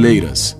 brasileiras.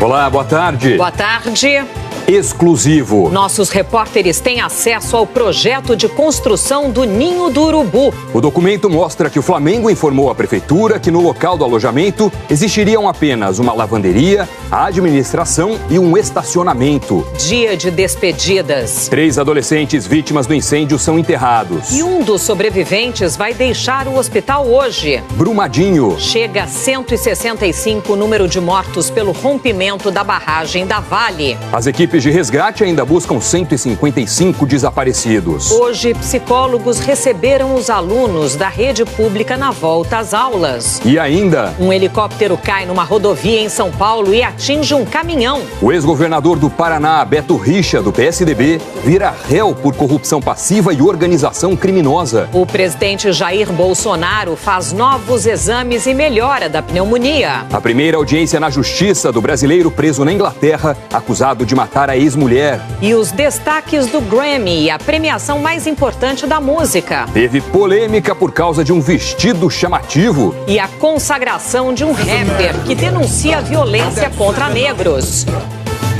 Olá, boa tarde. Boa tarde. Exclusivo. Nossos repórteres têm acesso ao projeto de construção do Ninho do Urubu. O documento mostra que o Flamengo informou à prefeitura que no local do alojamento existiriam apenas uma lavanderia, a administração e um estacionamento. Dia de despedidas. 3 adolescentes vítimas do incêndio são enterrados. E um dos sobreviventes vai deixar o hospital hoje. Brumadinho. Chega a 165 o número de mortos pelo rompimento da barragem da Vale. As equipes de resgate ainda buscam 155 desaparecidos. Hoje, psicólogos receberam os alunos da rede pública na volta às aulas. E ainda, um helicóptero cai numa rodovia em São Paulo e atinge um caminhão. O ex-governador do Paraná, Beto Richa, do PSDB, vira réu por corrupção passiva e organização criminosa. O presidente Jair Bolsonaro faz novos exames e melhora da pneumonia. A primeira audiência na justiça do brasileiro preso na Inglaterra, acusado de matar a ex-mulher. E os destaques do Grammy, a premiação mais importante da música. Teve polêmica por causa de um vestido chamativo. E a consagração de um rapper que denuncia a violência contra negros.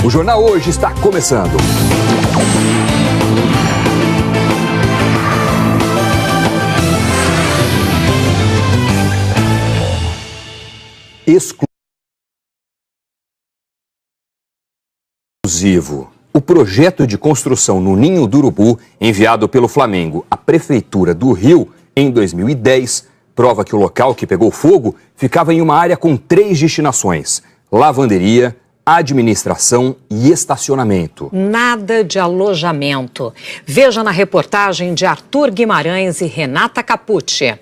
O Jornal Hoje está começando. Exclusivo. O projeto de construção no Ninho do Urubu, enviado pelo Flamengo à Prefeitura do Rio em 2010, prova que o local que pegou fogo ficava em uma área com 3 destinações: lavanderia, administração e estacionamento. Nada de alojamento. Veja na reportagem de Arthur Guimarães e Renata Capucci.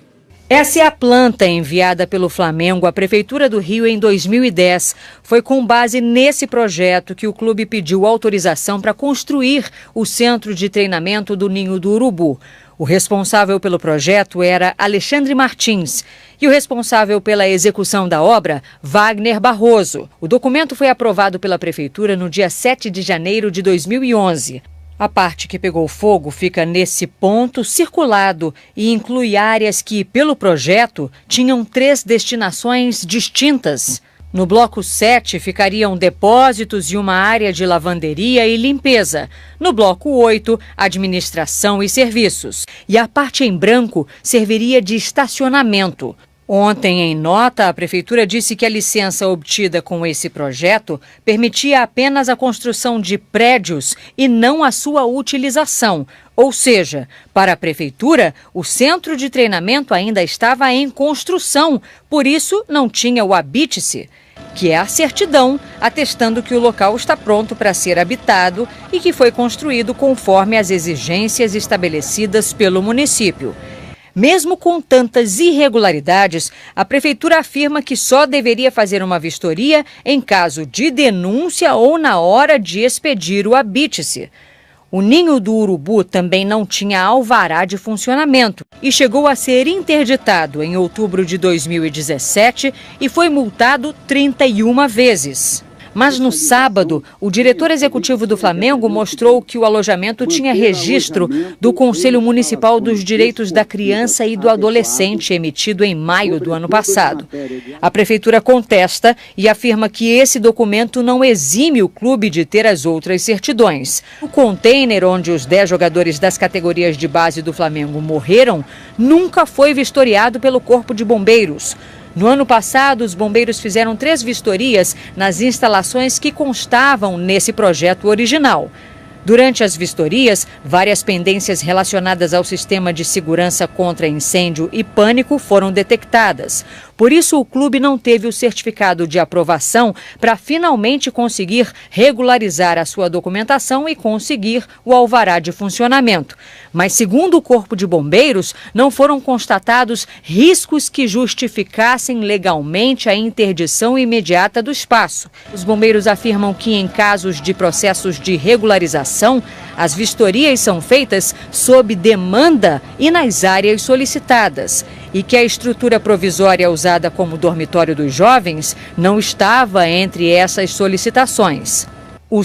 Essa é a planta enviada pelo Flamengo à Prefeitura do Rio em 2010. Foi com base nesse projeto que o clube pediu autorização para construir o centro de treinamento do Ninho do Urubu. O responsável pelo projeto era Alexandre Martins e o responsável pela execução da obra, Wagner Barroso. O documento foi aprovado pela Prefeitura no dia 7 de janeiro de 2011. A parte que pegou fogo fica nesse ponto circulado e inclui áreas que, pelo projeto, tinham 3 destinações distintas. No bloco 7 ficariam depósitos e uma área de lavanderia e limpeza. No bloco 8, administração e serviços. E a parte em branco serviria de estacionamento. Ontem, em nota, a Prefeitura disse que a licença obtida com esse projeto permitia apenas a construção de prédios e não a sua utilização. Ou seja, para a Prefeitura, o centro de treinamento ainda estava em construção, por isso não tinha o habite-se, que é a certidão atestando que o local está pronto para ser habitado e que foi construído conforme as exigências estabelecidas pelo município. Mesmo com tantas irregularidades, a Prefeitura afirma que só deveria fazer uma vistoria em caso de denúncia ou na hora de expedir o habite-se. O Ninho do Urubu também não tinha alvará de funcionamento e chegou a ser interditado em outubro de 2017 e foi multado 31 vezes. Mas no sábado, o diretor executivo do Flamengo mostrou que o alojamento tinha registro do Conselho Municipal dos Direitos da Criança e do Adolescente, emitido em maio do ano passado. A Prefeitura contesta e afirma que esse documento não exime o clube de ter as outras certidões. O container onde os 10 jogadores das categorias de base do Flamengo morreram nunca foi vistoriado pelo Corpo de Bombeiros. No ano passado, os bombeiros fizeram 3 vistorias nas instalações que constavam nesse projeto original. Durante as vistorias, várias pendências relacionadas ao sistema de segurança contra incêndio e pânico foram detectadas. Por isso, o clube não teve o certificado de aprovação para finalmente conseguir regularizar a sua documentação e conseguir o alvará de funcionamento. Mas, segundo o Corpo de Bombeiros, não foram constatados riscos que justificassem legalmente a interdição imediata do espaço. Os bombeiros afirmam que, em casos de processos de regularização, as vistorias são feitas sob demanda e nas áreas solicitadas, e que a estrutura provisória usada como dormitório dos jovens não estava entre essas solicitações. O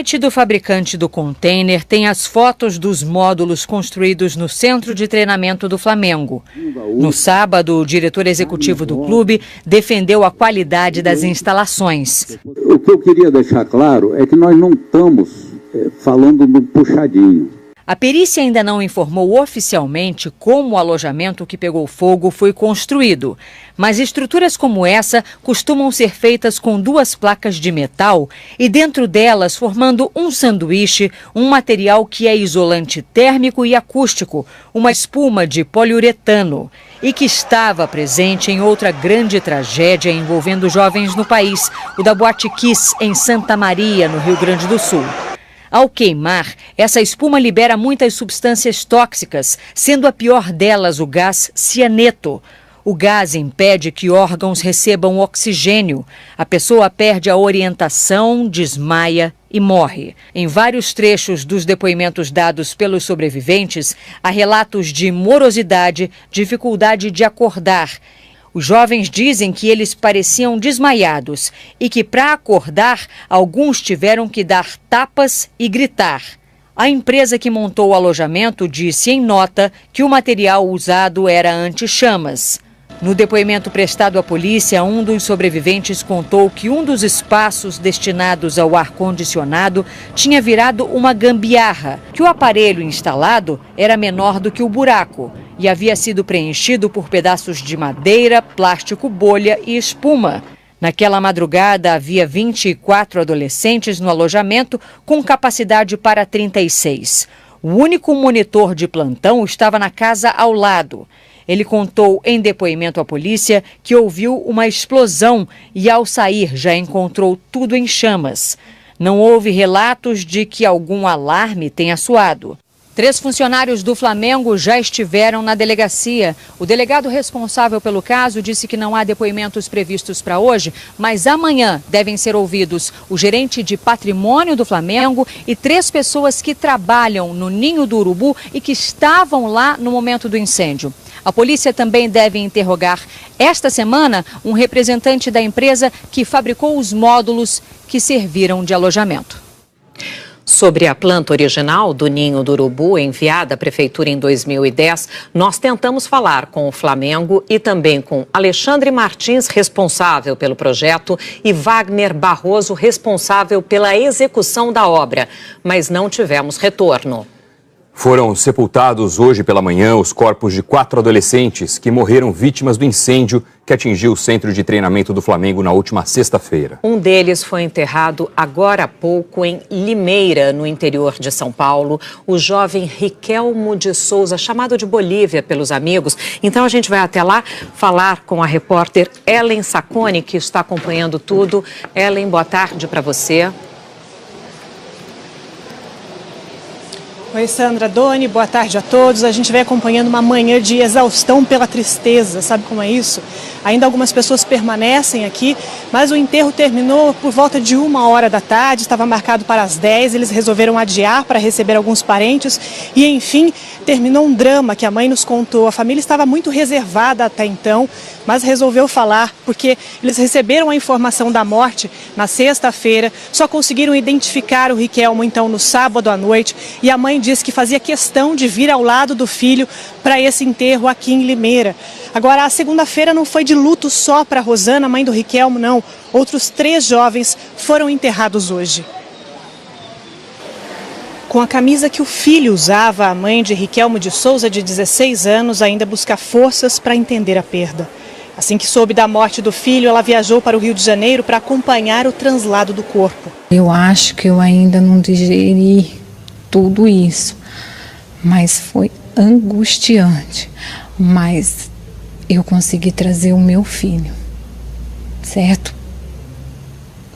site do fabricante do container tem as fotos dos módulos construídos no centro de treinamento do Flamengo. No sábado, o diretor executivo do clube defendeu a qualidade das instalações. O que eu queria deixar claro é que nós não estamos falando do puxadinho. A perícia ainda não informou oficialmente como o alojamento que pegou fogo foi construído, mas estruturas como essa costumam ser feitas com 2 placas de metal e dentro delas formando um sanduíche, um material que é isolante térmico e acústico, uma espuma de poliuretano, e que estava presente em outra grande tragédia envolvendo jovens no país, o da Boate Kiss, em Santa Maria, no Rio Grande do Sul. Ao queimar, essa espuma libera muitas substâncias tóxicas, sendo a pior delas o gás cianeto. O gás impede que órgãos recebam oxigênio. A pessoa perde a orientação, desmaia e morre. Em vários trechos dos depoimentos dados pelos sobreviventes, há relatos de morosidade, dificuldade de acordar. Os jovens dizem que eles pareciam desmaiados e que, para acordar, alguns tiveram que dar tapas e gritar. A empresa que montou o alojamento disse em nota que o material usado era anti-chamas. No depoimento prestado à polícia, um dos sobreviventes contou que um dos espaços destinados ao ar-condicionado tinha virado uma gambiarra, que o aparelho instalado era menor do que o buraco e havia sido preenchido por pedaços de madeira, plástico bolha e espuma. Naquela madrugada, havia 24 adolescentes no alojamento, com capacidade para 36. O único monitor de plantão estava na casa ao lado. Ele contou em depoimento à polícia que ouviu uma explosão e, ao sair, já encontrou tudo em chamas. Não houve relatos de que algum alarme tenha soado. 3 funcionários do Flamengo já estiveram na delegacia. O delegado responsável pelo caso disse que não há depoimentos previstos para hoje, mas amanhã devem ser ouvidos o gerente de patrimônio do Flamengo e 3 pessoas que trabalham no Ninho do Urubu e que estavam lá no momento do incêndio. A polícia também deve interrogar esta semana um representante da empresa que fabricou os módulos que serviram de alojamento. Sobre a planta original do Ninho do Urubu, enviada à Prefeitura em 2010, nós tentamos falar com o Flamengo e também com Alexandre Martins, responsável pelo projeto, e Wagner Barroso, responsável pela execução da obra, mas não tivemos retorno. Foram sepultados hoje pela manhã os corpos de 4 adolescentes que morreram vítimas do incêndio que atingiu o centro de treinamento do Flamengo na última sexta-feira. Um deles foi enterrado agora há pouco em Limeira, no interior de São Paulo, o jovem Riquelmo de Souza, chamado de Bolívia pelos amigos. Então a gente vai até lá falar com a repórter Ellen Sacconi, que está acompanhando tudo. Ellen, boa tarde para você. Oi, Sandra, Doni, boa tarde a todos. A gente vai acompanhando uma manhã de exaustão pela tristeza, sabe como é isso? Ainda algumas pessoas permanecem aqui, mas o enterro terminou por volta de 1h da tarde, estava marcado para as 10, eles resolveram adiar para receber alguns parentes e, enfim, terminou um drama que a mãe nos contou. A família estava muito reservada até então, mas resolveu falar porque eles receberam a informação da morte na sexta-feira, só conseguiram identificar o Riquelmo então no sábado à noite e a mãe disse que fazia questão de vir ao lado do filho para esse enterro aqui em Limeira. Agora, a segunda-feira não foi de luto só para Rosana, mãe do Riquelmo, não. Outros 3 jovens foram enterrados hoje. Com a camisa que o filho usava, a mãe de Riquelmo de Souza, de 16 anos, ainda busca forças para entender a perda. Assim que soube da morte do filho, ela viajou para o Rio de Janeiro para acompanhar o translado do corpo. Eu acho que eu ainda não digeri tudo isso, mas foi angustiante. Mas eu consegui trazer o meu filho, certo?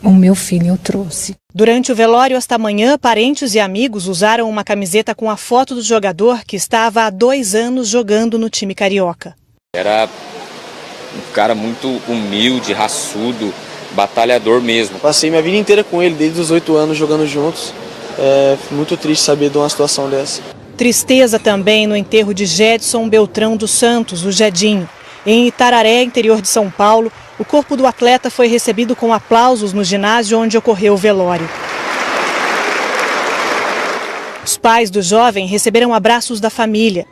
O meu filho eu trouxe. Durante o velório esta manhã, parentes e amigos usaram uma camiseta com a foto do jogador que estava há 2 anos jogando no time carioca. Era um cara muito humilde, raçudo, batalhador mesmo. Passei minha vida inteira com ele, desde os 8 anos jogando juntos. É muito triste saber de uma situação dessa. Tristeza também no enterro de Jedson Beltrão dos Santos, o Jedinho. Em Itararé, interior de São Paulo, o corpo do atleta foi recebido com aplausos no ginásio onde ocorreu o velório. Os pais do jovem receberam abraços da família.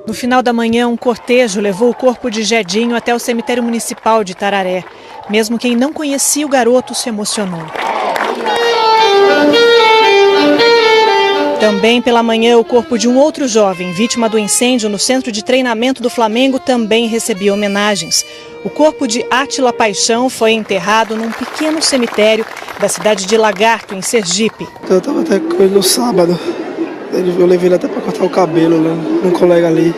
No final da manhã, um cortejo levou o corpo de Jedinho até o cemitério municipal de Tararé. Mesmo quem não conhecia o garoto se emocionou. Também pela manhã, o corpo de um outro jovem, vítima do incêndio no centro de treinamento do Flamengo, também recebia homenagens. O corpo de Átila Paixão foi enterrado num pequeno cemitério da cidade de Lagarto, em Sergipe. Eu estava até com ele no sábado. Eu levei ele até para cortar o cabelo, né, um colega ali.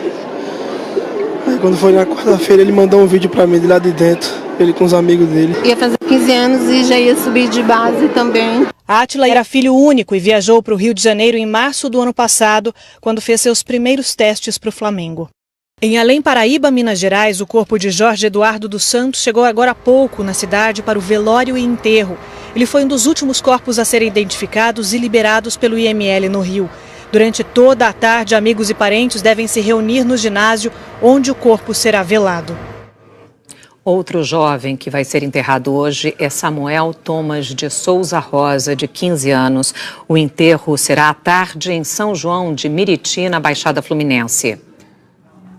Aí quando foi na quarta-feira, ele mandou um vídeo para mim de lá de dentro, ele com os amigos dele. Ia fazer 15 anos e já ia subir de base também. Átila era filho único e viajou para o Rio de Janeiro em março do ano passado, quando fez seus primeiros testes para o Flamengo. Em Além Paraíba, Minas Gerais, o corpo de Jorge Eduardo dos Santos chegou agora há pouco na cidade para o velório e enterro. Ele foi um dos últimos corpos a serem identificados e liberados pelo IML no Rio. Durante toda a tarde, amigos e parentes devem se reunir no ginásio, onde o corpo será velado. Outro jovem que vai ser enterrado hoje é Samuel Thomas de Souza Rosa, de 15 anos. O enterro será à tarde em São João de Miriti, na Baixada Fluminense.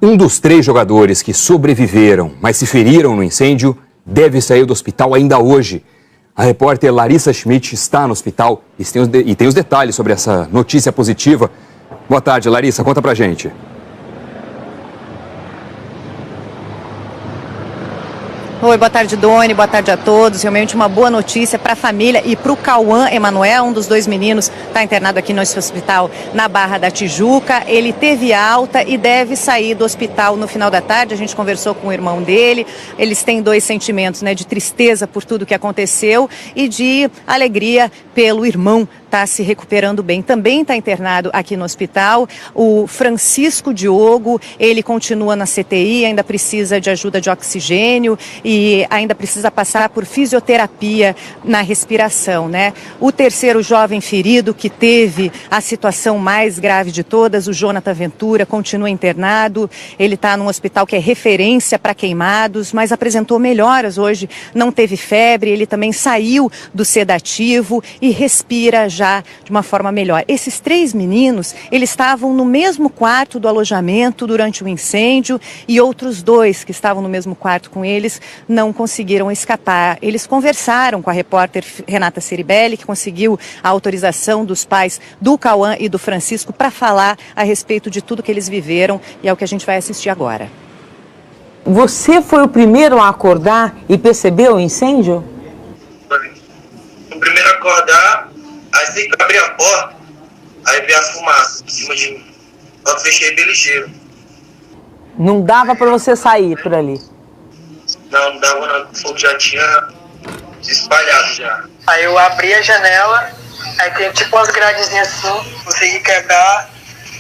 Um dos 3 jogadores que sobreviveram, mas se feriram no incêndio, deve sair do hospital ainda hoje. A repórter Larissa Schmidt está no hospital e tem os detalhes sobre essa notícia positiva. Boa tarde, Larissa, conta pra gente. Oi, boa tarde, Doni, boa tarde a todos. Realmente uma boa notícia para a família e para o Cauã Emanuel, um dos 2 meninos, está internado aqui no hospital na Barra da Tijuca. Ele teve alta e deve sair do hospital no final da tarde. A gente conversou com o irmão dele. Eles têm 2 sentimentos, né, de tristeza por tudo que aconteceu e de alegria pelo irmão está se recuperando bem. Também está internado aqui no hospital. O Francisco Diogo, ele continua na CTI, ainda precisa de ajuda de oxigênio e ainda precisa passar por fisioterapia na respiração, né? O terceiro jovem ferido, que teve a situação mais grave de todas, o Jonathan Ventura, continua internado. Ele está num hospital que é referência para queimados, mas apresentou melhoras hoje, não teve febre, ele também saiu do sedativo e respira já de uma forma melhor. Esses 3 meninos, eles estavam no mesmo quarto do alojamento durante o incêndio e outros 2 que estavam no mesmo quarto com eles não conseguiram escapar. Eles conversaram com a repórter Renata Ceribelli, que conseguiu a autorização dos pais do Cauã e do Francisco para falar a respeito de tudo que eles viveram, e é o que a gente vai assistir agora. Você foi o primeiro a acordar e percebeu o incêndio? O primeiro a acordar, assim que eu abri a porta, aí vi a fumaça em cima de mim. Eu fechei bem ligeiro. Não dava para você sair por ali? Não dava não, o fogo já tinha se espalhado já. Aí eu abri a janela, aí tem tipo umas gradezinhas assim, consegui quebrar,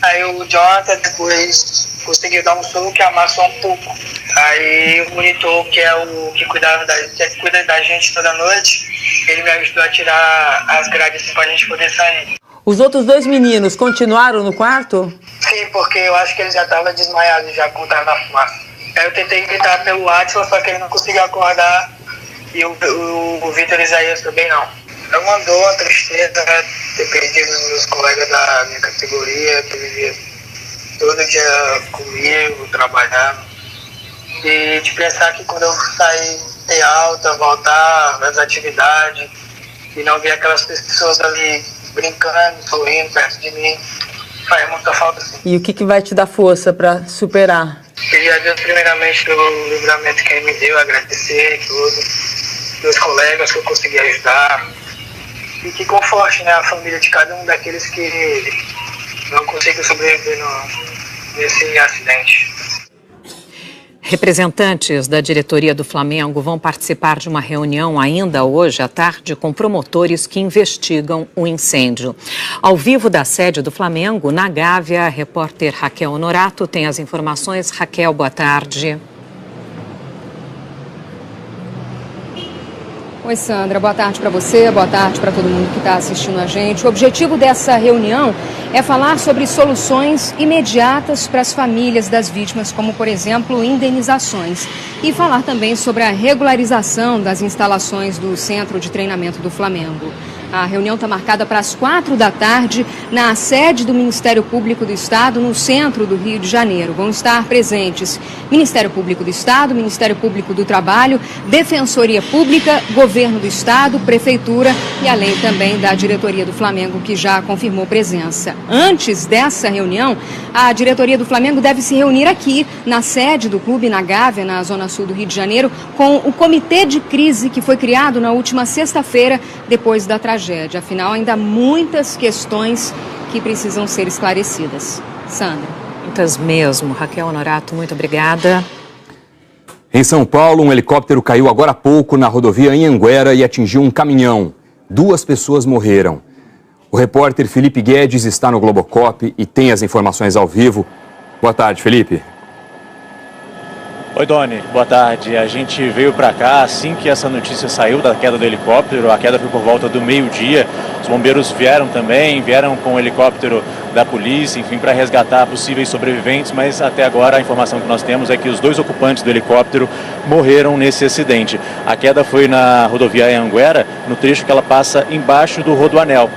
aí o Jonathan depois conseguiu dar um soco que amassou um pouco. Aí o monitor, que é o que cuida da gente toda noite, ele me ajudou a tirar as grades assim, pra gente poder sair. Os outros 2 meninos continuaram no quarto? Sim, porque eu acho que ele já estava desmaiado já por trás da fumaça. Aí eu tentei gritar pelo Átila, só que ele não conseguiu acordar, e o Vitor Isaías também não. É uma dor, uma tristeza, ter perdido os meus colegas da minha categoria, que vivia todo dia comigo, trabalhando. E de pensar que quando eu sair, ter alta, voltar às atividades, e não ver aquelas pessoas ali brincando, sorrindo perto de mim, faz muita falta, sim. E o que vai te dar força para superar? Pedir a Deus primeiramente pelo livramento que ele me deu, agradecer e tudo, meus colegas que eu consegui ajudar, e que conforte, né, a família de cada um daqueles que não conseguiu sobreviver nesse acidente. Representantes da diretoria do Flamengo vão participar de uma reunião ainda hoje à tarde com promotores que investigam o incêndio. Ao vivo da sede do Flamengo, na Gávea, a repórter Raquel Honorato tem as informações. Raquel, boa tarde. Oi, Sandra, boa tarde para você, boa tarde para todo mundo que está assistindo a gente. O objetivo dessa reunião é falar sobre soluções imediatas para as famílias das vítimas, como, por exemplo, indenizações. E falar também sobre a regularização das instalações do Centro de Treinamento do Flamengo. A reunião está marcada para as 4 da tarde na sede do Ministério Público do Estado, no centro do Rio de Janeiro. Vão estar presentes Ministério Público do Estado, Ministério Público do Trabalho, Defensoria Pública, Governo do Estado, Prefeitura e além também da diretoria do Flamengo, que já confirmou presença. Antes dessa reunião, a diretoria do Flamengo deve se reunir aqui na sede do clube, na Gávea, na zona sul do Rio de Janeiro, com o comitê de crise que foi criado na última sexta-feira, depois da tragédia. Afinal, ainda há muitas questões que precisam ser esclarecidas. Sandra. Muitas mesmo. Raquel Honorato, muito obrigada. Em São Paulo, um helicóptero caiu agora há pouco na rodovia Anhanguera e atingiu um caminhão. 2 pessoas morreram. O repórter Felipe Guedes está no Globocop e tem as informações ao vivo. Boa tarde, Felipe. Oi, Doni. Boa tarde. A gente veio para cá assim que essa notícia saiu da queda do helicóptero. A queda foi por volta do meio-dia. Os bombeiros vieram com o helicóptero da polícia, enfim, para resgatar possíveis sobreviventes, mas até agora a informação que nós temos é que os 2 ocupantes do helicóptero morreram nesse acidente. A queda foi na rodovia Anhanguera, no trecho que ela passa embaixo do Rodoanel.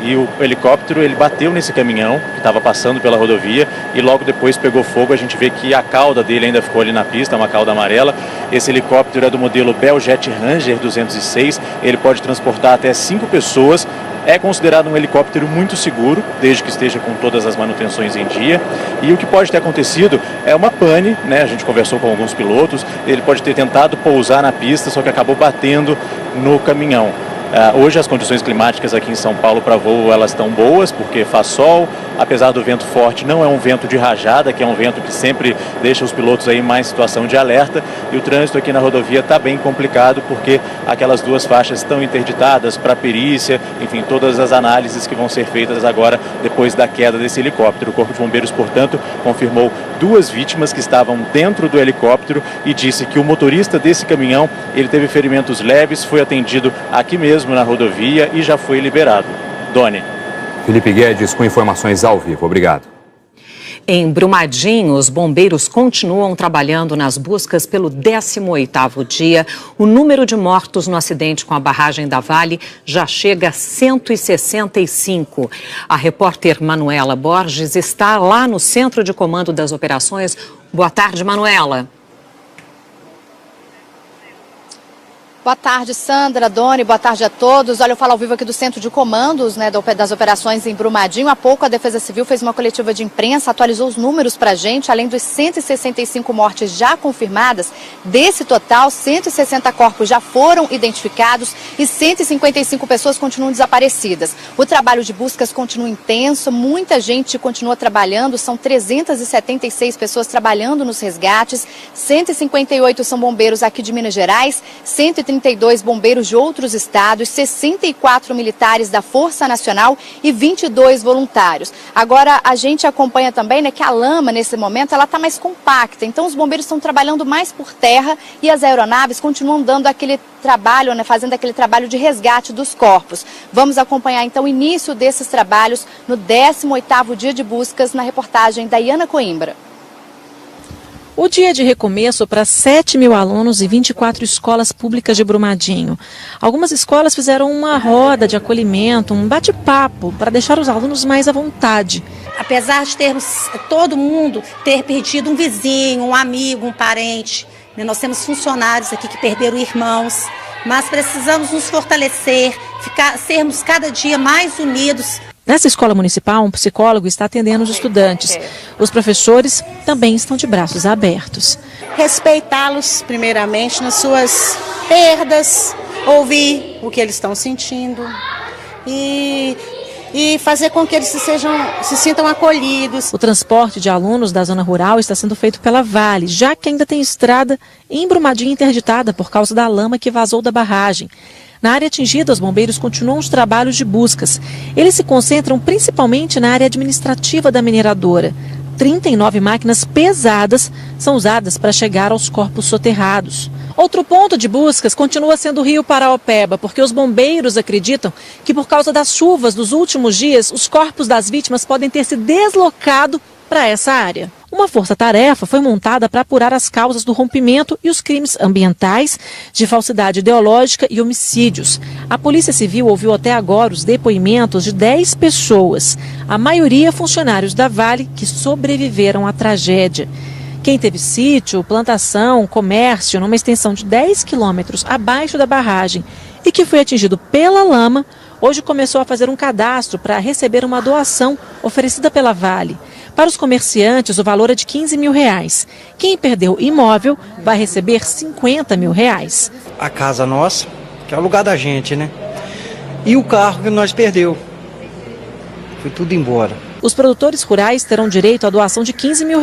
E o helicóptero, ele bateu nesse caminhão que estava passando pela rodovia e logo depois pegou fogo. A gente vê que a cauda dele ainda ficou ali na pista, uma cauda amarela. Esse helicóptero é do modelo Bell Jet Ranger 206. Ele pode transportar até 5 pessoas. É considerado um helicóptero muito seguro, desde que esteja com todas as manutenções em dia. E o que pode ter acontecido é uma pane, né? A gente conversou com alguns pilotos. Ele pode ter tentado pousar na pista, só que acabou batendo no caminhão. Hoje as condições climáticas aqui em São Paulo para voo elas estão boas, porque faz sol, apesar do vento forte, não é um vento de rajada, que é um vento que sempre deixa os pilotos aí em mais situação de alerta, e o trânsito aqui na rodovia está bem complicado, porque aquelas 2 faixas estão interditadas para perícia, enfim, todas as análises que vão ser feitas agora depois da queda desse helicóptero. O Corpo de Bombeiros, portanto, confirmou 2 vítimas que estavam dentro do helicóptero e disse que o motorista desse caminhão, ele teve ferimentos leves, foi atendido aqui mesmo na rodovia e já foi liberado. Doni. Felipe Guedes com informações ao vivo. Obrigado. Em Brumadinho, os bombeiros continuam trabalhando nas buscas pelo 18º dia. O número de mortos no acidente com a barragem da Vale já chega a 165. A repórter Manuela Borges está lá no Centro de Comando das Operações. Boa tarde, Manuela. Boa tarde, Sandra, Doni, boa tarde a todos. Olha, eu falo ao vivo aqui do Centro de Comandos, né, das operações em Brumadinho. Há pouco a Defesa Civil fez uma coletiva de imprensa, atualizou os números para a gente, além dos 165 mortes já confirmadas. Desse total, 160 corpos já foram identificados e 155 pessoas continuam desaparecidas. O trabalho de buscas continua intenso, muita gente continua trabalhando, são 376 pessoas trabalhando nos resgates, 158 são bombeiros aqui de Minas Gerais, 132 bombeiros de outros estados, 64 militares da Força Nacional e 22 voluntários. Agora, a gente acompanha também, né, que a lama, nesse momento, ela está mais compacta. Então, os bombeiros estão trabalhando mais por terra e as aeronaves continuam dando aquele trabalho, né, fazendo aquele trabalho de resgate dos corpos. Vamos acompanhar, então, o início desses trabalhos no 18º dia de buscas, na reportagem da Iana Coimbra. O dia de recomeço para 7.000 alunos e 24 escolas públicas de Brumadinho. Algumas escolas fizeram uma roda de acolhimento, um bate-papo para deixar os alunos mais à vontade. Apesar de termos todo mundo ter perdido um vizinho, um amigo, um parente, né, nós temos funcionários aqui que perderam irmãos, mas precisamos nos fortalecer, sermos cada dia mais unidos. Nessa escola municipal, um psicólogo está atendendo os estudantes. Os professores também estão de braços abertos. Respeitá-los, primeiramente, nas suas perdas, ouvir o que eles estão sentindo e fazer com que eles se sintam acolhidos. O transporte de alunos da zona rural está sendo feito pela Vale, já que ainda tem estrada em Brumadinho interditada por causa da lama que vazou da barragem. Na área atingida, os bombeiros continuam os trabalhos de buscas. Eles se concentram principalmente na área administrativa da mineradora. 39 máquinas pesadas são usadas para chegar aos corpos soterrados. Outro ponto de buscas continua sendo o Rio Paraopeba, porque os bombeiros acreditam que por causa das chuvas dos últimos dias, os corpos das vítimas podem ter se deslocado para essa área. Uma força-tarefa foi montada para apurar as causas do rompimento e os crimes ambientais, de falsidade ideológica e homicídios. A Polícia Civil ouviu até agora os depoimentos de 10 pessoas, a maioria funcionários da Vale que sobreviveram à tragédia. Quem teve sítio, plantação, comércio numa extensão de 10 quilômetros abaixo da barragem e que foi atingido pela lama, hoje começou a fazer um cadastro para receber uma doação oferecida pela Vale. Para os comerciantes, o valor é de R$15 mil. Quem perdeu imóvel vai receber R$50 mil. A casa nossa, que é o lugar da gente, né? E o carro que nós perdeu. Foi tudo embora. Os produtores rurais terão direito à doação de R$15 mil,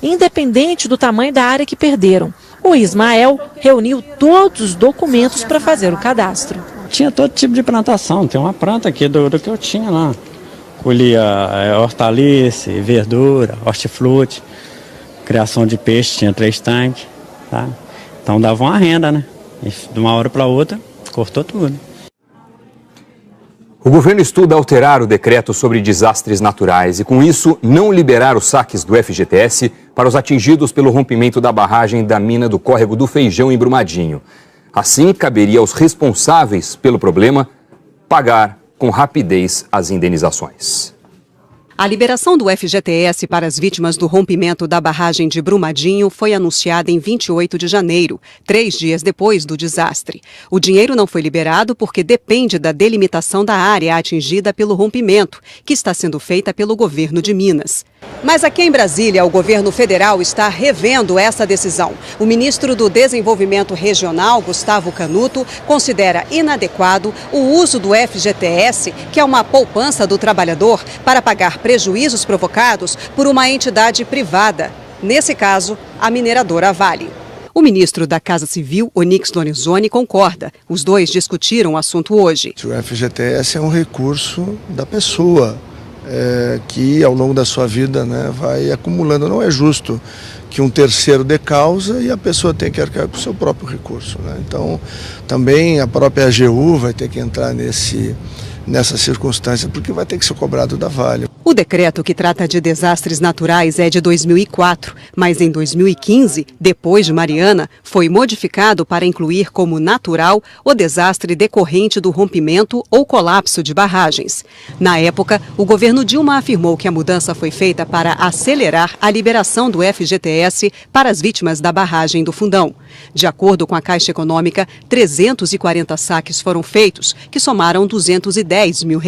independente do tamanho da área que perderam. O Ismael reuniu todos os documentos para fazer o cadastro. Tinha todo tipo de plantação, tem uma planta aqui do que eu tinha lá. Colhia hortaliça, verdura, hortifruti, criação de peixe, tinha 3 tanques, tá? Então dava uma renda, né? E de uma hora para outra, cortou tudo. O governo estuda alterar o decreto sobre desastres naturais e, com isso, não liberar os saques do FGTS para os atingidos pelo rompimento da barragem da mina do Córrego do Feijão em Brumadinho. Assim, caberia aos responsáveis pelo problema pagar com rapidez as indenizações. A liberação do FGTS para as vítimas do rompimento da barragem de Brumadinho foi anunciada em 28 de janeiro, 3 dias depois do desastre. O dinheiro não foi liberado porque depende da delimitação da área atingida pelo rompimento, que está sendo feita pelo governo de Minas. Mas aqui em Brasília, o governo federal está revendo essa decisão. O ministro do Desenvolvimento Regional, Gustavo Canuto, considera inadequado o uso do FGTS, que é uma poupança do trabalhador, para pagar prejuízos provocados por uma entidade privada. Nesse caso, a mineradora Vale. O ministro da Casa Civil, Onyx Lorenzoni, concorda. Os dois discutiram o assunto hoje. O FGTS é um recurso da pessoa. Que ao longo da sua vida, né, vai acumulando. Não é justo que um terceiro dê causa e a pessoa tenha que arcar com o seu próprio recurso, né? Então, também a própria AGU vai ter que entrar nessa circunstância, porque vai ter que ser cobrado da Vale. O decreto que trata de desastres naturais é de 2004, mas em 2015, depois de Mariana, foi modificado para incluir como natural o desastre decorrente do rompimento ou colapso de barragens. Na época, o governo Dilma afirmou que a mudança foi feita para acelerar a liberação do FGTS para as vítimas da barragem do Fundão. De acordo com a Caixa Econômica, 340 saques foram feitos, que somaram R$210 mil.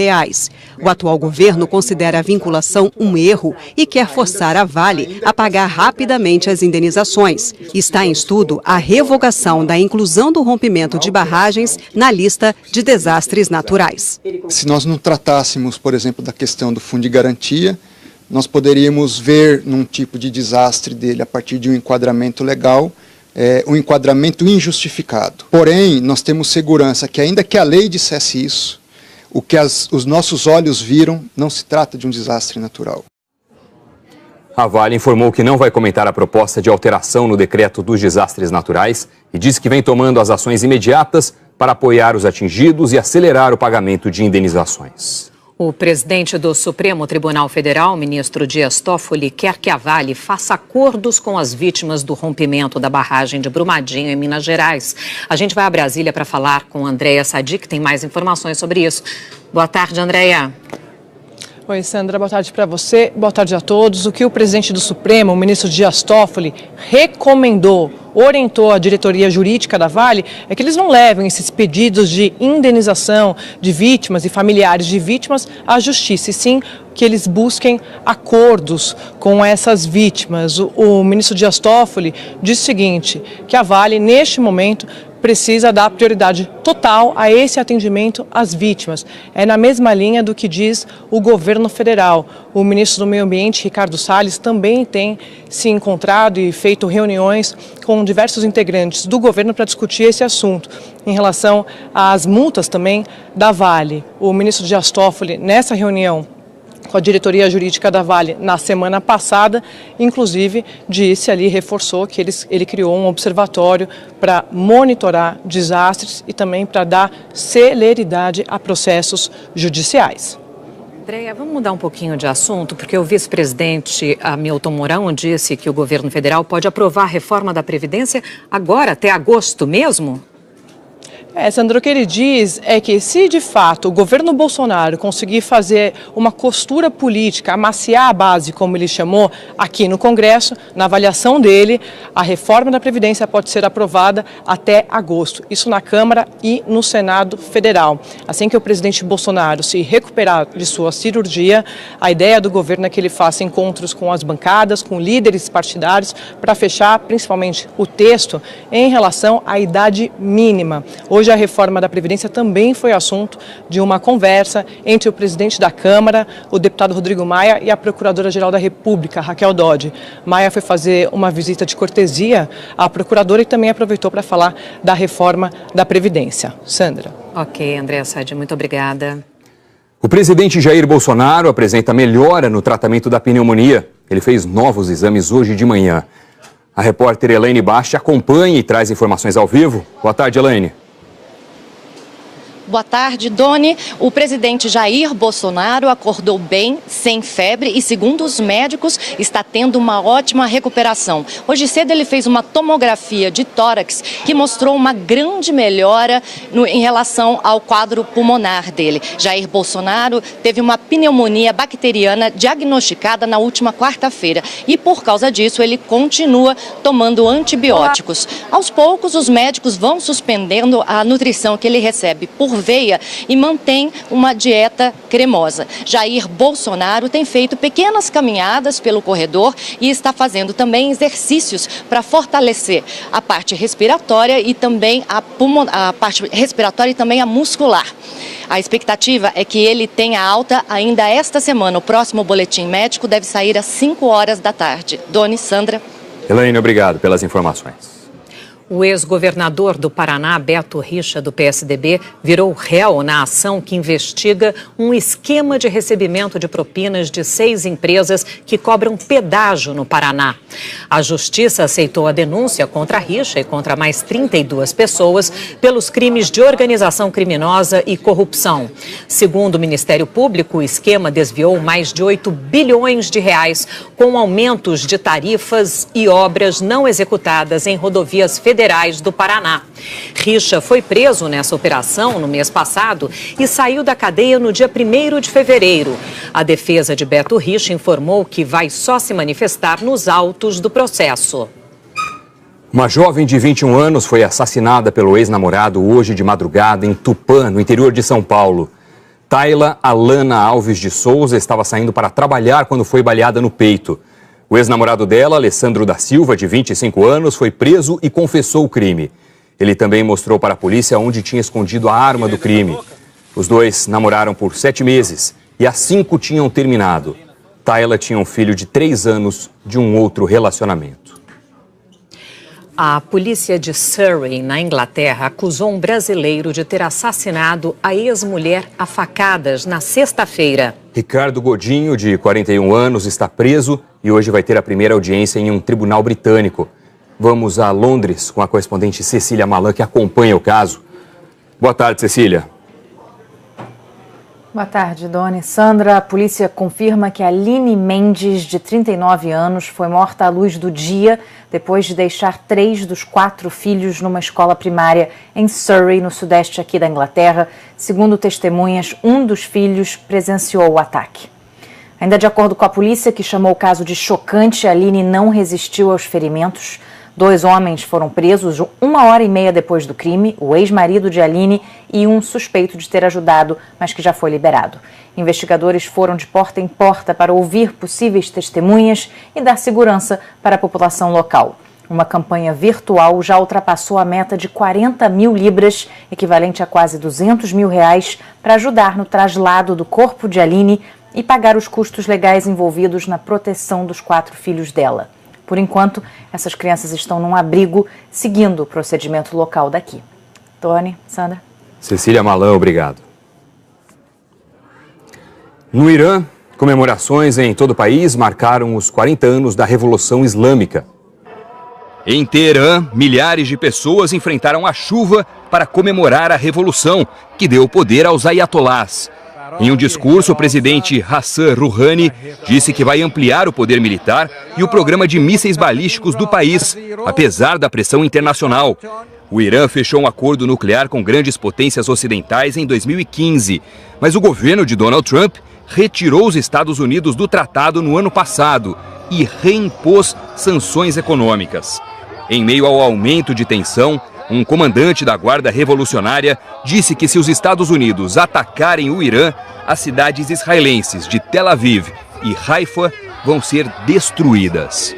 O atual governo considera a vinculação um erro e quer forçar a Vale a pagar rapidamente as indenizações. Está em estudo a revogação da inclusão do rompimento de barragens na lista de desastres naturais. Se nós não tratássemos, por exemplo, da questão do fundo de garantia, nós poderíamos ver num tipo de desastre dele a partir de um enquadramento legal, um enquadramento injustificado. Porém, nós temos segurança que, ainda que a lei dissesse isso, o que os nossos olhos viram não se trata de um desastre natural. A Vale informou que não vai comentar a proposta de alteração no decreto dos desastres naturais e disse que vem tomando as ações imediatas para apoiar os atingidos e acelerar o pagamento de indenizações. O presidente do Supremo Tribunal Federal, ministro Dias Toffoli, quer que a Vale faça acordos com as vítimas do rompimento da barragem de Brumadinho, em Minas Gerais. A gente vai a Brasília para falar com Andréia Sadi, que tem mais informações sobre isso. Boa tarde, Andréia. Oi, Sandra, boa tarde para você, boa tarde a todos. O que o presidente do Supremo, o ministro Dias Toffoli, orientou a diretoria jurídica da Vale é que eles não levem esses pedidos de indenização de vítimas e familiares de vítimas à justiça, e sim que eles busquem acordos com essas vítimas. O ministro Dias Toffoli disse o seguinte, que a Vale, neste momento, precisa dar prioridade total a esse atendimento às vítimas. É na mesma linha do que diz o governo federal. O ministro do Meio Ambiente, Ricardo Salles, também tem se encontrado e feito reuniões com diversos integrantes do governo para discutir esse assunto, em relação às multas também da Vale. O ministro Dias Toffoli, nessa reunião com a diretoria jurídica da Vale na semana passada, inclusive reforçou que ele criou um observatório para monitorar desastres e também para dar celeridade a processos judiciais. Andréia, vamos mudar um pouquinho de assunto, porque o vice-presidente Hamilton Mourão disse que o governo federal pode aprovar a reforma da Previdência agora, até agosto mesmo? Sandra, o que ele diz é que se de fato o governo Bolsonaro conseguir fazer uma costura política, amaciar a base, como ele chamou, aqui no Congresso, na avaliação dele, a reforma da Previdência pode ser aprovada até agosto. Isso na Câmara e no Senado Federal. Assim que o presidente Bolsonaro se recuperar de sua cirurgia, a ideia do governo é que ele faça encontros com as bancadas, com líderes partidários, para fechar principalmente o texto em relação à idade mínima. Hoje a reforma da Previdência também foi assunto de uma conversa entre o presidente da Câmara, o deputado Rodrigo Maia, e a Procuradora-Geral da República, Raquel Dodge. Maia foi fazer uma visita de cortesia à procuradora e também aproveitou para falar da reforma da Previdência. Sandra. Ok, Andréa Sade, muito obrigada. O presidente Jair Bolsonaro apresenta melhora no tratamento da pneumonia. Ele fez novos exames hoje de manhã. A repórter Elaine Basti acompanha e traz informações ao vivo. Boa tarde, Elaine. Boa tarde, Doni. O presidente Jair Bolsonaro acordou bem, sem febre e, segundo os médicos, está tendo uma ótima recuperação. Hoje cedo ele fez uma tomografia de tórax que mostrou uma grande melhora em relação ao quadro pulmonar dele. Jair Bolsonaro teve uma pneumonia bacteriana diagnosticada na última quarta-feira e, por causa disso, ele continua tomando antibióticos. Aos poucos, os médicos vão suspendendo a nutrição que ele recebe por veia e mantém uma dieta cremosa. Jair Bolsonaro tem feito pequenas caminhadas pelo corredor e está fazendo também exercícios para fortalecer a parte respiratória e também a parte respiratória e também a muscular. A expectativa é que ele tenha alta ainda esta semana. O próximo boletim médico deve sair às 5 horas da tarde. Doni, Sandra. Elaine, obrigado pelas informações. O ex-governador do Paraná, Beto Richa, do PSDB, virou réu na ação que investiga um esquema de recebimento de propinas de 6 empresas que cobram pedágio no Paraná. A Justiça aceitou a denúncia contra Richa e contra mais 32 pessoas pelos crimes de organização criminosa e corrupção. Segundo o Ministério Público, o esquema desviou mais de 8 bilhões de reais com aumentos de tarifas e obras não executadas em rodovias federais do Paraná. Richa foi preso nessa operação no mês passado e saiu da cadeia no dia 1º de fevereiro. A defesa de Beto Richa informou que vai só se manifestar nos autos do processo. Uma jovem de 21 anos foi assassinada pelo ex-namorado hoje de madrugada em Tupã, no interior de São Paulo. Tayla Alana Alves de Souza estava saindo para trabalhar quando foi baleada no peito. O ex-namorado dela, Alessandro da Silva, de 25 anos, foi preso e confessou o crime. Ele também mostrou para a polícia onde tinha escondido a arma do crime. Os dois namoraram por 7 meses e há 5 tinham terminado. Tayla tinha um filho de 3 anos de um outro relacionamento. A polícia de Surrey, na Inglaterra, acusou um brasileiro de ter assassinado a ex-mulher a facadas na sexta-feira. Ricardo Godinho, de 41 anos, está preso e hoje vai ter a primeira audiência em um tribunal britânico. Vamos a Londres com a correspondente Cecília Malan, que acompanha o caso. Boa tarde, Cecília. Boa tarde, Doni. Sandra, a polícia confirma que a Aline Mendes, de 39 anos, foi morta à luz do dia depois de deixar 3 dos 4 filhos numa escola primária em Surrey, no sudeste aqui da Inglaterra. Segundo testemunhas, um dos filhos presenciou o ataque. Ainda de acordo com a polícia, que chamou o caso de chocante, a Aline não resistiu aos ferimentos. 2 homens foram presos 1h30 depois do crime, o ex-marido de Aline e um suspeito de ter ajudado, mas que já foi liberado. Investigadores foram de porta em porta para ouvir possíveis testemunhas e dar segurança para a população local. Uma campanha virtual já ultrapassou a meta de 40 mil libras, equivalente a quase 200 mil reais, para ajudar no traslado do corpo de Aline e pagar os custos legais envolvidos na proteção dos 4 filhos dela. Por enquanto, essas crianças estão num abrigo, seguindo o procedimento local daqui. Tony, Sandra. Cecília Malan, obrigado. No Irã, comemorações em todo o país marcaram os 40 anos da Revolução Islâmica. Em Teherã, milhares de pessoas enfrentaram a chuva para comemorar a revolução, que deu poder aos aiatolás. Em um discurso, o presidente Hassan Rouhani disse que vai ampliar o poder militar e o programa de mísseis balísticos do país, apesar da pressão internacional. O Irã fechou um acordo nuclear com grandes potências ocidentais em 2015, mas o governo de Donald Trump retirou os Estados Unidos do tratado no ano passado e reimpôs sanções econômicas. Em meio ao aumento de tensão, um comandante da Guarda Revolucionária disse que se os Estados Unidos atacarem o Irã, as cidades israelenses de Tel Aviv e Haifa vão ser destruídas.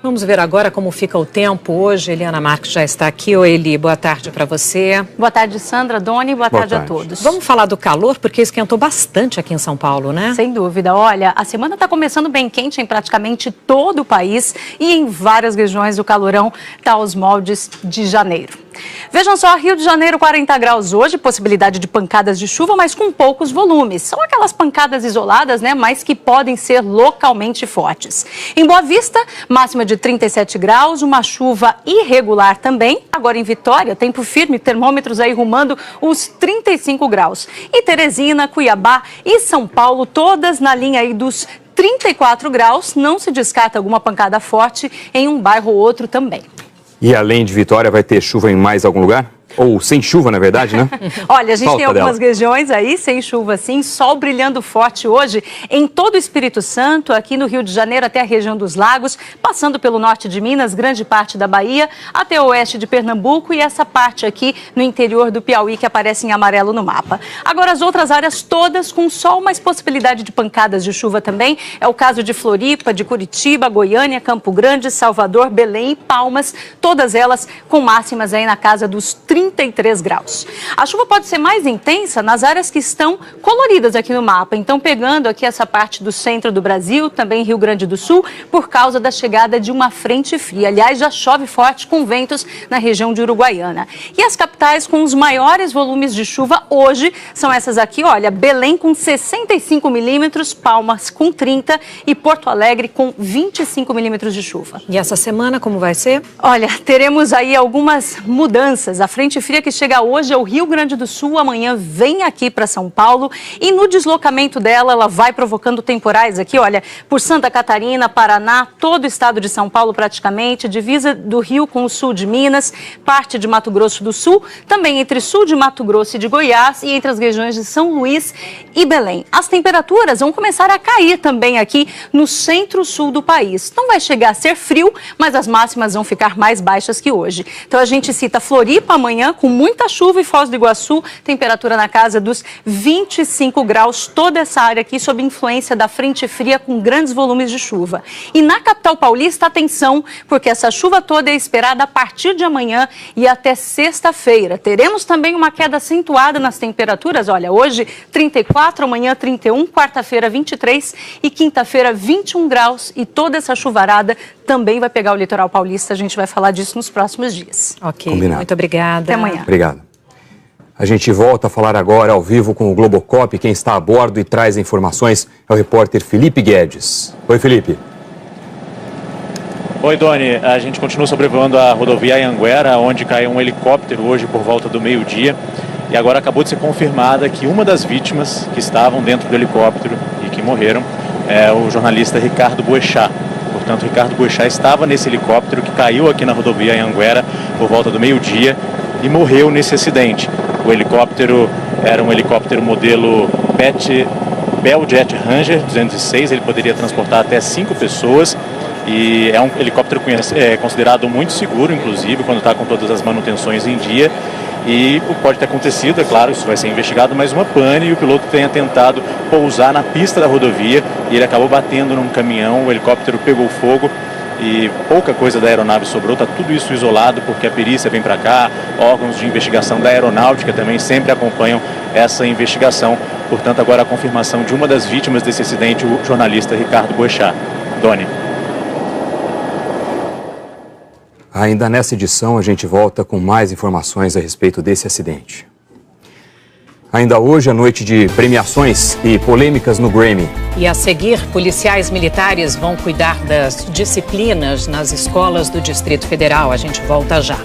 Vamos ver agora como fica o tempo hoje. Eliana Marques já está aqui. Oi, Eli, boa tarde para você. Boa tarde, Sandra, Doni, boa tarde a todos. Vamos falar do calor, porque esquentou bastante aqui em São Paulo, né? Sem dúvida. Olha, a semana está começando bem quente em praticamente todo o país e em várias regiões o calorão está aos moldes de janeiro. Vejam só, Rio de Janeiro, 40 graus hoje, possibilidade de pancadas de chuva, mas com poucos volumes. São aquelas pancadas isoladas, né, mas que podem ser localmente fortes. Em Boa Vista, máxima de 37 graus, uma chuva irregular também. Agora em Vitória, tempo firme, termômetros aí rumando os 35 graus. E Teresina, Cuiabá e São Paulo, todas na linha aí dos 34 graus. Não se descarta alguma pancada forte em um bairro ou outro também. E além de Vitória, vai ter chuva em mais algum lugar? Ou sem chuva, na verdade, né? Olha, a gente tem algumas regiões aí sem chuva, sim, sol brilhando forte hoje em todo o Espírito Santo, aqui no Rio de Janeiro até a região dos Lagos, passando pelo norte de Minas, grande parte da Bahia, até o oeste de Pernambuco e essa parte aqui no interior do Piauí que aparece em amarelo no mapa. Agora as outras áreas todas com sol, mas possibilidade de pancadas de chuva também. É o caso de Floripa, de Curitiba, Goiânia, Campo Grande, Salvador, Belém e Palmas, todas elas com máximas aí na casa dos 33 graus. A chuva pode ser mais intensa nas áreas que estão coloridas aqui no mapa. Então, pegando aqui essa parte do centro do Brasil, também Rio Grande do Sul, por causa da chegada de uma frente fria. Aliás, já chove forte com ventos na região de Uruguaiana. E as capitais com os maiores volumes de chuva hoje são essas aqui, olha, Belém com 65 milímetros, Palmas com 30 e Porto Alegre com 25 milímetros de chuva. E essa semana como vai ser? Olha, teremos aí algumas mudanças. A frente fria que chega hoje ao Rio Grande do Sul, amanhã vem aqui para São Paulo e no deslocamento dela, ela vai provocando temporais aqui, olha, por Santa Catarina, Paraná, todo o estado de São Paulo praticamente, divisa do Rio com o sul de Minas, parte de Mato Grosso do Sul, também entre sul de Mato Grosso e de Goiás e entre as regiões de São Luís e Belém. As temperaturas vão começar a cair também aqui no centro-sul do país. Não vai chegar a ser frio, mas as máximas vão ficar mais baixas que hoje. Então a gente cita Floripa amanhã com muita chuva e Foz do Iguaçu, temperatura na casa dos 25 graus, toda essa área aqui sob influência da frente fria com grandes volumes de chuva. E na capital paulista, atenção, porque essa chuva toda é esperada a partir de amanhã e até sexta-feira. Teremos também uma queda acentuada nas temperaturas, olha, hoje 34, amanhã 31, quarta-feira 23 e quinta-feira 21 graus e toda essa chuvarada também vai pegar o litoral paulista, a gente vai falar disso nos próximos dias. Ok, Combinado. Muito obrigada. Até amanhã. Obrigado. A gente volta a falar agora ao vivo com o Globocop. Quem está a bordo e traz informações é o repórter Felipe Guedes. Oi, Felipe. Oi, Doni. A gente continua sobrevoando a rodovia Anhanguera, onde caiu um helicóptero hoje por volta do meio-dia. E agora acabou de ser confirmada que uma das vítimas que estavam dentro do helicóptero e que morreram é o jornalista Ricardo Boechat. Portanto, Ricardo Boechat estava nesse helicóptero que caiu aqui na rodovia Anhanguera por volta do meio-dia e morreu nesse acidente. O helicóptero era um helicóptero modelo Bell Jet Ranger 206, ele poderia transportar até 5 pessoas e é um helicóptero considerado muito seguro, inclusive, quando está com todas as manutenções em dia. E pode ter acontecido, é claro, isso vai ser investigado, mas uma pane e o piloto tenha tentado pousar na pista da rodovia e ele acabou batendo num caminhão, o helicóptero pegou fogo e pouca coisa da aeronave sobrou, está tudo isso isolado porque a perícia vem para cá, órgãos de investigação da aeronáutica também sempre acompanham essa investigação. Portanto, agora a confirmação de uma das vítimas desse acidente, o jornalista Ricardo Boechat. Doni. Ainda nessa edição, a gente volta com mais informações a respeito desse acidente. Ainda hoje, a noite de premiações e polêmicas no Grammy. E a seguir, policiais militares vão cuidar das disciplinas nas escolas do Distrito Federal. A gente volta já.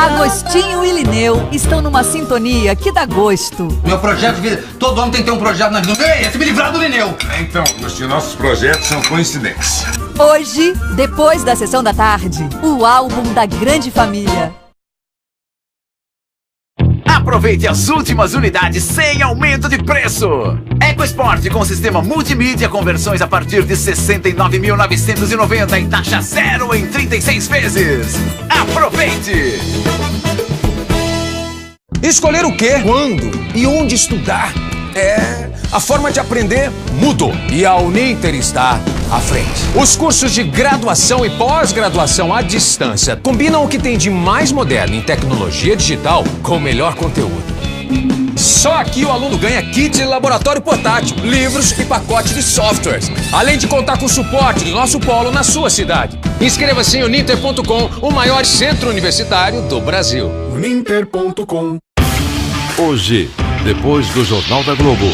Agostinho e Linneu estão numa sintonia que dá gosto. Meu projeto de vida, todo homem tem que ter um projeto na vida. Ei, esse me livrar do Linneu. Então, Agostinho, nossos projetos são coincidência. Hoje, depois da sessão da tarde, o álbum da grande família. Aproveite as últimas unidades sem aumento de preço. EcoSport com sistema multimídia com versões a partir de R$ 69.990 e taxa zero em 36 vezes. Aproveite! Escolher o quê, quando e onde estudar. A forma de aprender mudou e a Uninter está à frente. Os cursos de graduação e pós-graduação à distância combinam o que tem de mais moderno em tecnologia digital com o melhor conteúdo. Só aqui o aluno ganha kit de laboratório portátil, livros e pacote de softwares, além de contar com o suporte do nosso polo na sua cidade. Inscreva-se em uninter.com, o maior centro universitário do Brasil. Uninter.com. Hoje, depois do Jornal da Globo,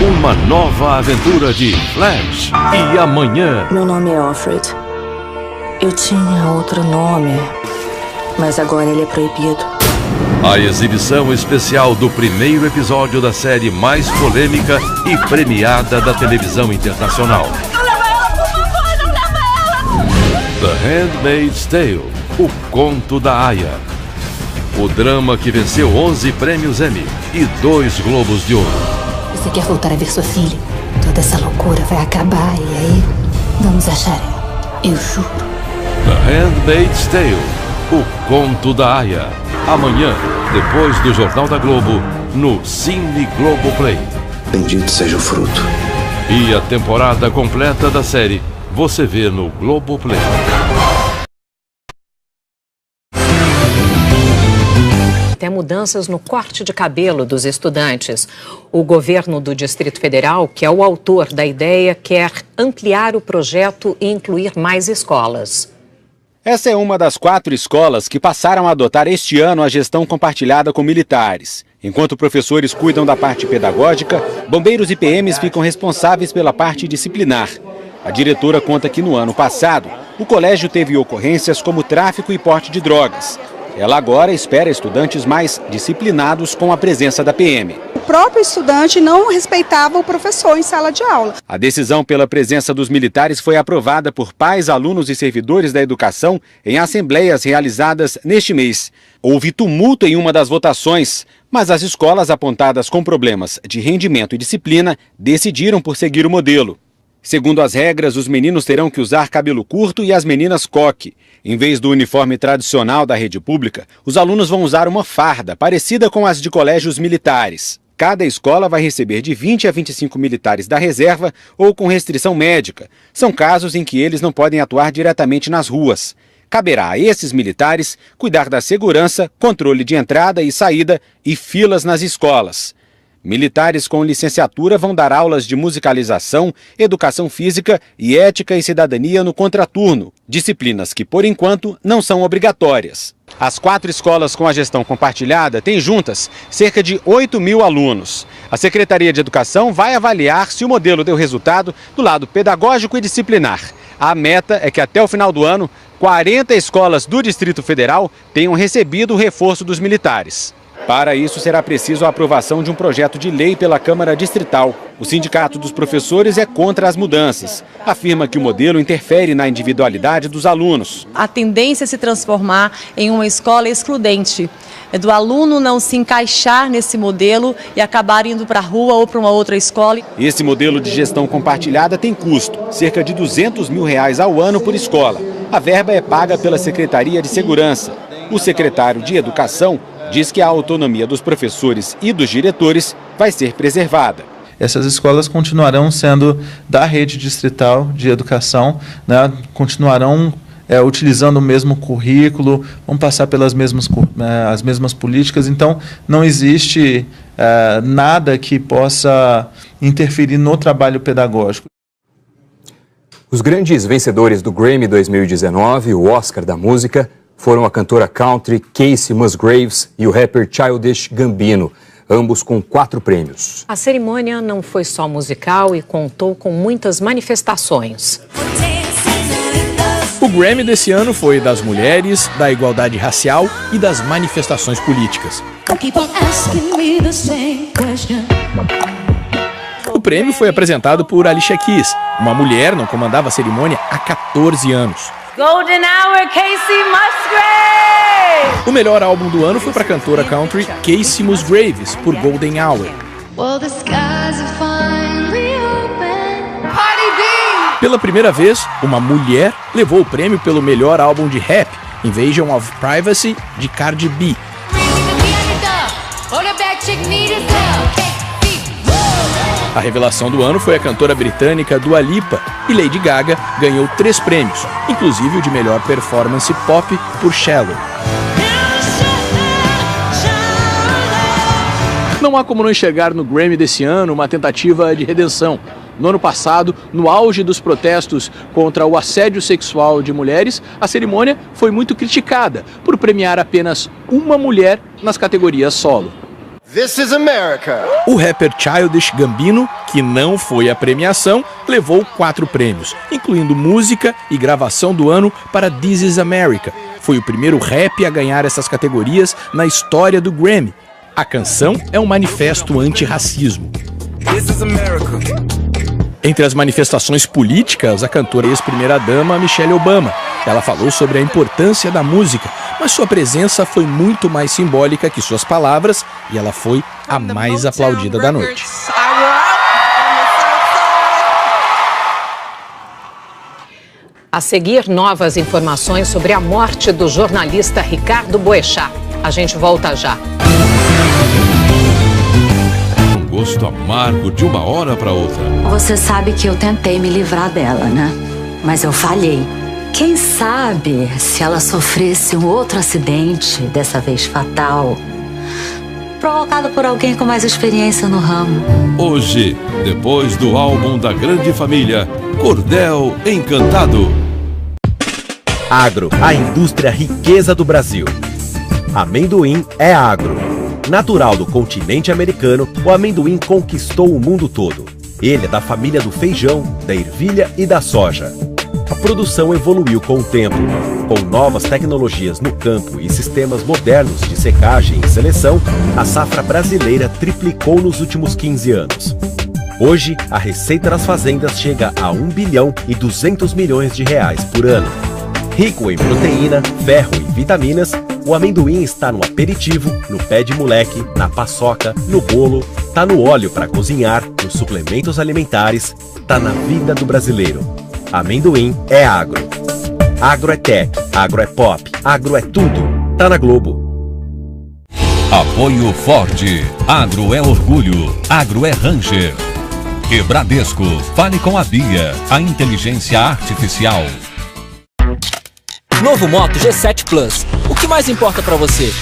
uma nova aventura de Flash. E amanhã... Meu nome é Alfred. Eu tinha outro nome, mas agora ele é proibido. A exibição especial do primeiro episódio da série mais polêmica e premiada da televisão internacional. Não leva ela, por favor, não leva ela! The Handmaid's Tale, o conto da Aya. O drama que venceu 11 prêmios Emmy e 2 Globos de Ouro. Você quer voltar a ver sua filha? Toda essa loucura vai acabar e aí vamos achar ela. Eu juro. The Handmaid's Tale, o conto da Aya. Amanhã, depois do Jornal da Globo, no Cine Globoplay. Bendito seja o fruto. E a temporada completa da série você vê no Globoplay. Até mudanças no corte de cabelo dos estudantes. O governo do Distrito Federal, que é o autor da ideia, quer ampliar o projeto e incluir mais escolas. Essa é uma das 4 escolas que passaram a adotar este ano a gestão compartilhada com militares. Enquanto professores cuidam da parte pedagógica, bombeiros e PMs ficam responsáveis pela parte disciplinar. A diretora conta que no ano passado, o colégio teve ocorrências como tráfico e porte de drogas. Ela agora espera estudantes mais disciplinados com a presença da PM. O próprio estudante não respeitava o professor em sala de aula. A decisão pela presença dos militares foi aprovada por pais, alunos e servidores da educação em assembleias realizadas neste mês. Houve tumulto em uma das votações, mas as escolas apontadas com problemas de rendimento e disciplina decidiram por seguir o modelo. Segundo as regras, os meninos terão que usar cabelo curto e as meninas coque. Em vez do uniforme tradicional da rede pública, os alunos vão usar uma farda, parecida com as de colégios militares. Cada escola vai receber de 20 a 25 militares da reserva ou com restrição médica. São casos em que eles não podem atuar diretamente nas ruas. Caberá a esses militares cuidar da segurança, controle de entrada e saída e filas nas escolas. Militares com licenciatura vão dar aulas de musicalização, educação física e ética e cidadania no contraturno, disciplinas que, por enquanto, não são obrigatórias. As 4 escolas com a gestão compartilhada têm juntas cerca de 8 mil alunos. A Secretaria de Educação vai avaliar se o modelo deu resultado do lado pedagógico e disciplinar. A meta é que até o final do ano, 40 escolas do Distrito Federal tenham recebido o reforço dos militares. Para isso, será preciso a aprovação de um projeto de lei pela Câmara Distrital. O Sindicato dos Professores é contra as mudanças. Afirma que o modelo interfere na individualidade dos alunos. A tendência é se transformar em uma escola excludente. É do aluno não se encaixar nesse modelo e acabar indo para a rua ou para uma outra escola. Esse modelo de gestão compartilhada tem custo, cerca de R$200 mil ao ano por escola. A verba é paga pela Secretaria de Segurança. O secretário de Educação diz que a autonomia dos professores e dos diretores vai ser preservada. Essas escolas continuarão sendo da rede distrital de educação, né? Continuarão utilizando o mesmo currículo, vão passar pelas as mesmas políticas, então não existe nada que possa interferir no trabalho pedagógico. Os grandes vencedores do Grammy 2019, o Oscar da Música, foram a cantora country Kacey Musgraves e o rapper Childish Gambino, ambos com 4 prêmios. A cerimônia não foi só musical e contou com muitas manifestações. O Grammy desse ano foi das mulheres, da igualdade racial e das manifestações políticas. O prêmio foi apresentado por Alicia Keys. Uma mulher não comandava a cerimônia há 14 anos. Golden Hour, Kacey Musgraves! O melhor álbum do ano foi para a cantora country Kacey Musgraves, por Golden Hour. Pela primeira vez, uma mulher levou o prêmio pelo melhor álbum de rap, Invasion of Privacy, de Cardi B. A revelação do ano foi a cantora britânica Dua Lipa, e Lady Gaga ganhou 3 prêmios, inclusive o de melhor performance pop por Shallow. Não há como não enxergar no Grammy desse ano uma tentativa de redenção. No ano passado, no auge dos protestos contra o assédio sexual de mulheres, a cerimônia foi muito criticada por premiar apenas uma mulher nas categorias solo. This is America. O rapper Childish Gambino, que não foi à premiação, levou 4 prêmios, incluindo música e gravação do ano para This is America. Foi o primeiro rap a ganhar essas categorias na história do Grammy. A canção é um manifesto antirracismo. This is America. Entre as manifestações políticas, a cantora e ex-primeira-dama Michelle Obama. Ela falou sobre a importância da música, mas sua presença foi muito mais simbólica que suas palavras e ela foi a mais aplaudida da noite. A seguir, novas informações sobre a morte do jornalista Ricardo Boechat. A gente volta já. Gosto amargo de uma hora para outra. Você sabe que eu tentei me livrar dela, né? Mas eu falhei. Quem sabe se ela sofresse um outro acidente, dessa vez fatal, provocado por alguém com mais experiência no ramo. Hoje, depois do álbum da grande família, Cordel Encantado. Agro, a indústria riqueza do Brasil. Amendoim é agro. Natural do continente americano, o amendoim conquistou o mundo todo. Ele é da família do feijão, da ervilha e da soja. A produção evoluiu com o tempo. Com novas tecnologias no campo e sistemas modernos de secagem e seleção, a safra brasileira triplicou nos últimos 15 anos. Hoje, a receita das fazendas chega a 1 bilhão e 200 milhões de reais por ano. Rico em proteína, ferro e vitaminas, o amendoim está no aperitivo, no pé de moleque, na paçoca, no bolo, tá no óleo para cozinhar, nos suplementos alimentares, tá na vida do brasileiro. Amendoim é agro. Agro é tech, agro é pop, agro é tudo. Tá na Globo. Apoio forte. Agro é orgulho. Agro é Ranger. E Bradesco. Fale com a Bia, a inteligência artificial. Novo Moto G7 Plus. O que mais importa pra você?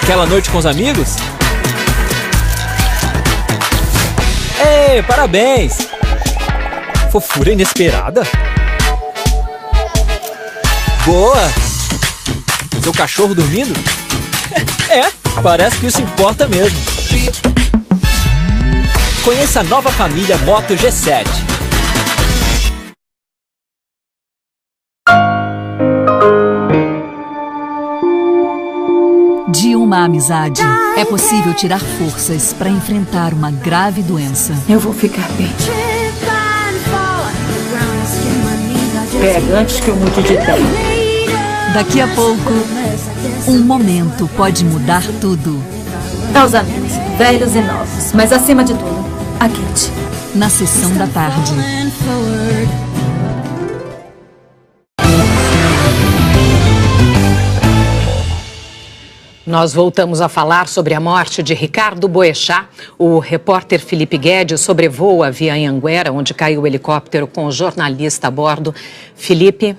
Aquela noite com os amigos? Ei, parabéns! Fofura inesperada? Boa! Seu cachorro dormindo? É, parece que isso importa mesmo. Conheça a nova família Moto G7. De uma amizade, é possível tirar forças para enfrentar uma grave doença. Eu vou ficar bem. Pega antes que eu mude de ideia. Daqui a pouco, um momento pode mudar tudo. Aos amigos, velhos e novos, mas acima de tudo, a Kate. Na sessão da tarde. Nós voltamos a falar sobre a morte de Ricardo Boechat. O repórter Felipe Guedes sobrevoa via Anhanguera, onde caiu o helicóptero com o jornalista a bordo. Felipe.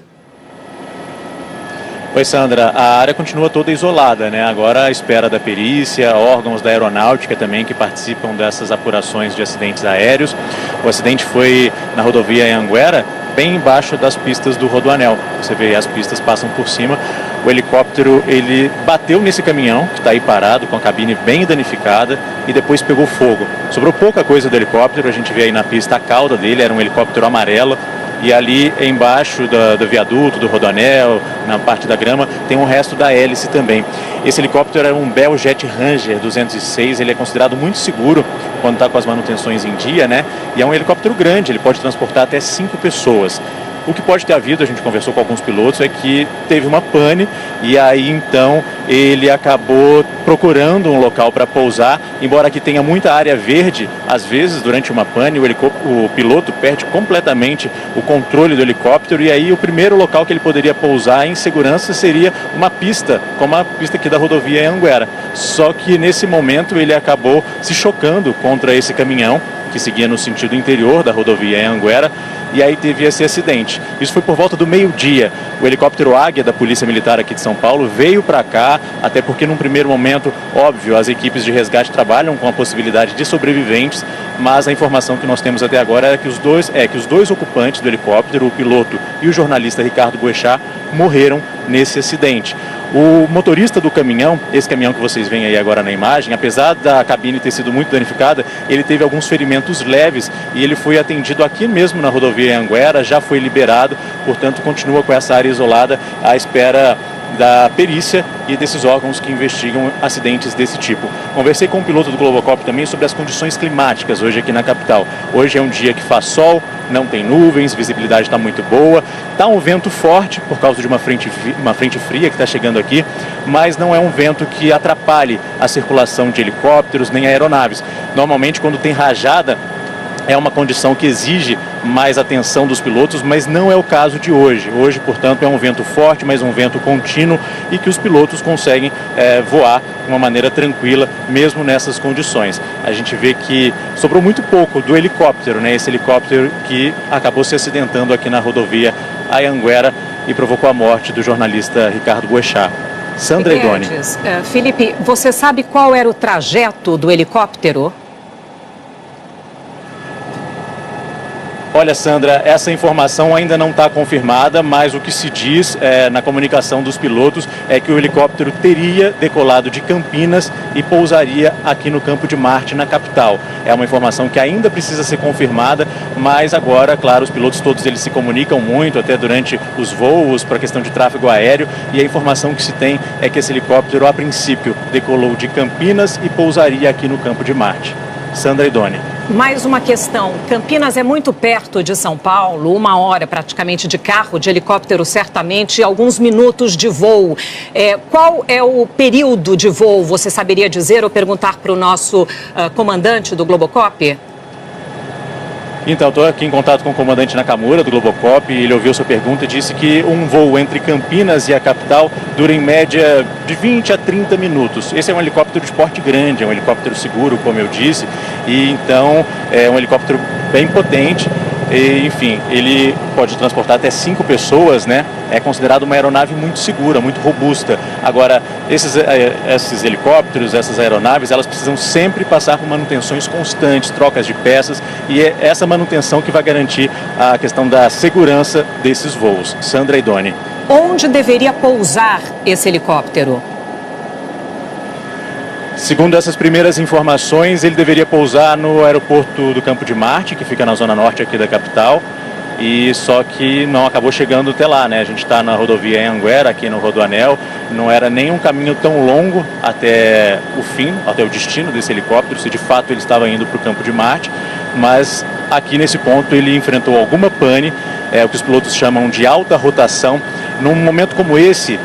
Oi, Sandra. A área continua toda isolada, né? Agora à espera da perícia, órgãos da aeronáutica também que participam dessas apurações de acidentes aéreos. O acidente foi na rodovia Anhanguera, bem embaixo das pistas do Rodoanel. Você vê, as pistas passam por cima. O helicóptero, ele bateu nesse caminhão, que está aí parado, com a cabine bem danificada, e depois pegou fogo. Sobrou pouca coisa do helicóptero, a gente vê aí na pista a cauda dele, era um helicóptero amarelo, e ali embaixo do viaduto, do rodoanel, na parte da grama, tem um resto da hélice também. Esse helicóptero é um Bell Jet Ranger 206, ele é considerado muito seguro quando está com as manutenções em dia, né? E é um helicóptero grande, ele pode transportar até 5 pessoas. O que pode ter havido, a gente conversou com alguns pilotos, é que teve uma pane e aí então ele acabou procurando um local para pousar. Embora aqui tenha muita área verde, às vezes durante uma pane o piloto perde completamente o controle do helicóptero e aí o primeiro local que ele poderia pousar em segurança seria uma pista, como a pista aqui da rodovia Anhanguera. Só que nesse momento ele acabou se chocando contra esse caminhão que seguia no sentido interior da rodovia Anhanguera, e aí teve esse acidente. Isso foi por volta do meio-dia. O helicóptero Águia da Polícia Militar aqui de São Paulo veio para cá, até porque num primeiro momento, óbvio, as equipes de resgate trabalham com a possibilidade de sobreviventes, mas a informação que nós temos até agora é que os dois ocupantes do helicóptero, o piloto e o jornalista Ricardo Boechat, morreram nesse acidente. O motorista do caminhão, esse caminhão que vocês veem aí agora na imagem, apesar da cabine ter sido muito danificada, ele teve alguns ferimentos leves e ele foi atendido aqui mesmo na rodovia Anhanguera, já foi liberado, portanto continua com essa área isolada à espera da perícia e desses órgãos que investigam acidentes desse tipo. Conversei com o piloto do Globocop também sobre as condições climáticas hoje aqui na capital. Hoje é um dia que faz sol, não tem nuvens, visibilidade está muito boa, está um vento forte por causa de uma frente fria que está chegando aqui, mas não é um vento que atrapalhe a circulação de helicópteros nem aeronaves. Normalmente quando tem rajada, é uma condição que exige mais atenção dos pilotos, mas não é o caso de hoje. Hoje, portanto, é um vento forte, mas um vento contínuo e que os pilotos conseguem voar de uma maneira tranquila, mesmo nessas condições. A gente vê que sobrou muito pouco do helicóptero, né? Esse helicóptero que acabou se acidentando aqui na rodovia Anhanguera e provocou a morte do jornalista Ricardo Boechat. Sandra e Doni. Felipe, você sabe qual era o trajeto do helicóptero? Olha, Sandra, essa informação ainda não está confirmada, mas o que se diz na comunicação dos pilotos é que o helicóptero teria decolado de Campinas e pousaria aqui no Campo de Marte, na capital. É uma informação que ainda precisa ser confirmada, mas agora, claro, os pilotos todos eles se comunicam muito, até durante os voos, para a questão de tráfego aéreo, e a informação que se tem é que esse helicóptero, a princípio, decolou de Campinas e pousaria aqui no Campo de Marte. Sandra e Doni. Mais uma questão. Campinas é muito perto de São Paulo, 1 hora praticamente de carro, de helicóptero certamente, alguns minutos de voo. Qual é o período de voo, você saberia dizer ou perguntar para o nosso comandante do Globocop? Então, estou aqui em contato com o comandante Nakamura, do Globocop, e ele ouviu sua pergunta e disse que um voo entre Campinas e a capital dura em média de 20 a 30 minutos. Esse é um helicóptero de porte grande, é um helicóptero seguro, como eu disse, e então é um helicóptero bem potente. E, enfim, ele pode transportar até 5 pessoas, né? É considerado uma aeronave muito segura, muito robusta. Agora, esses helicópteros, essas aeronaves, elas precisam sempre passar por manutenções constantes, trocas de peças, e é essa manutenção que vai garantir a questão da segurança desses voos. Sandra e Doni. Onde deveria pousar esse helicóptero? Segundo essas primeiras informações, ele deveria pousar no aeroporto do Campo de Marte, que fica na zona norte aqui da capital, e só que não acabou chegando até lá, né? A gente está na rodovia Anhanguera, aqui no Rodoanel, não era nem um caminho tão longo até o fim, até o destino desse helicóptero, se de fato ele estava indo para o Campo de Marte, mas aqui nesse ponto ele enfrentou alguma pane, o que os pilotos chamam de alta rotação. Num momento como esse,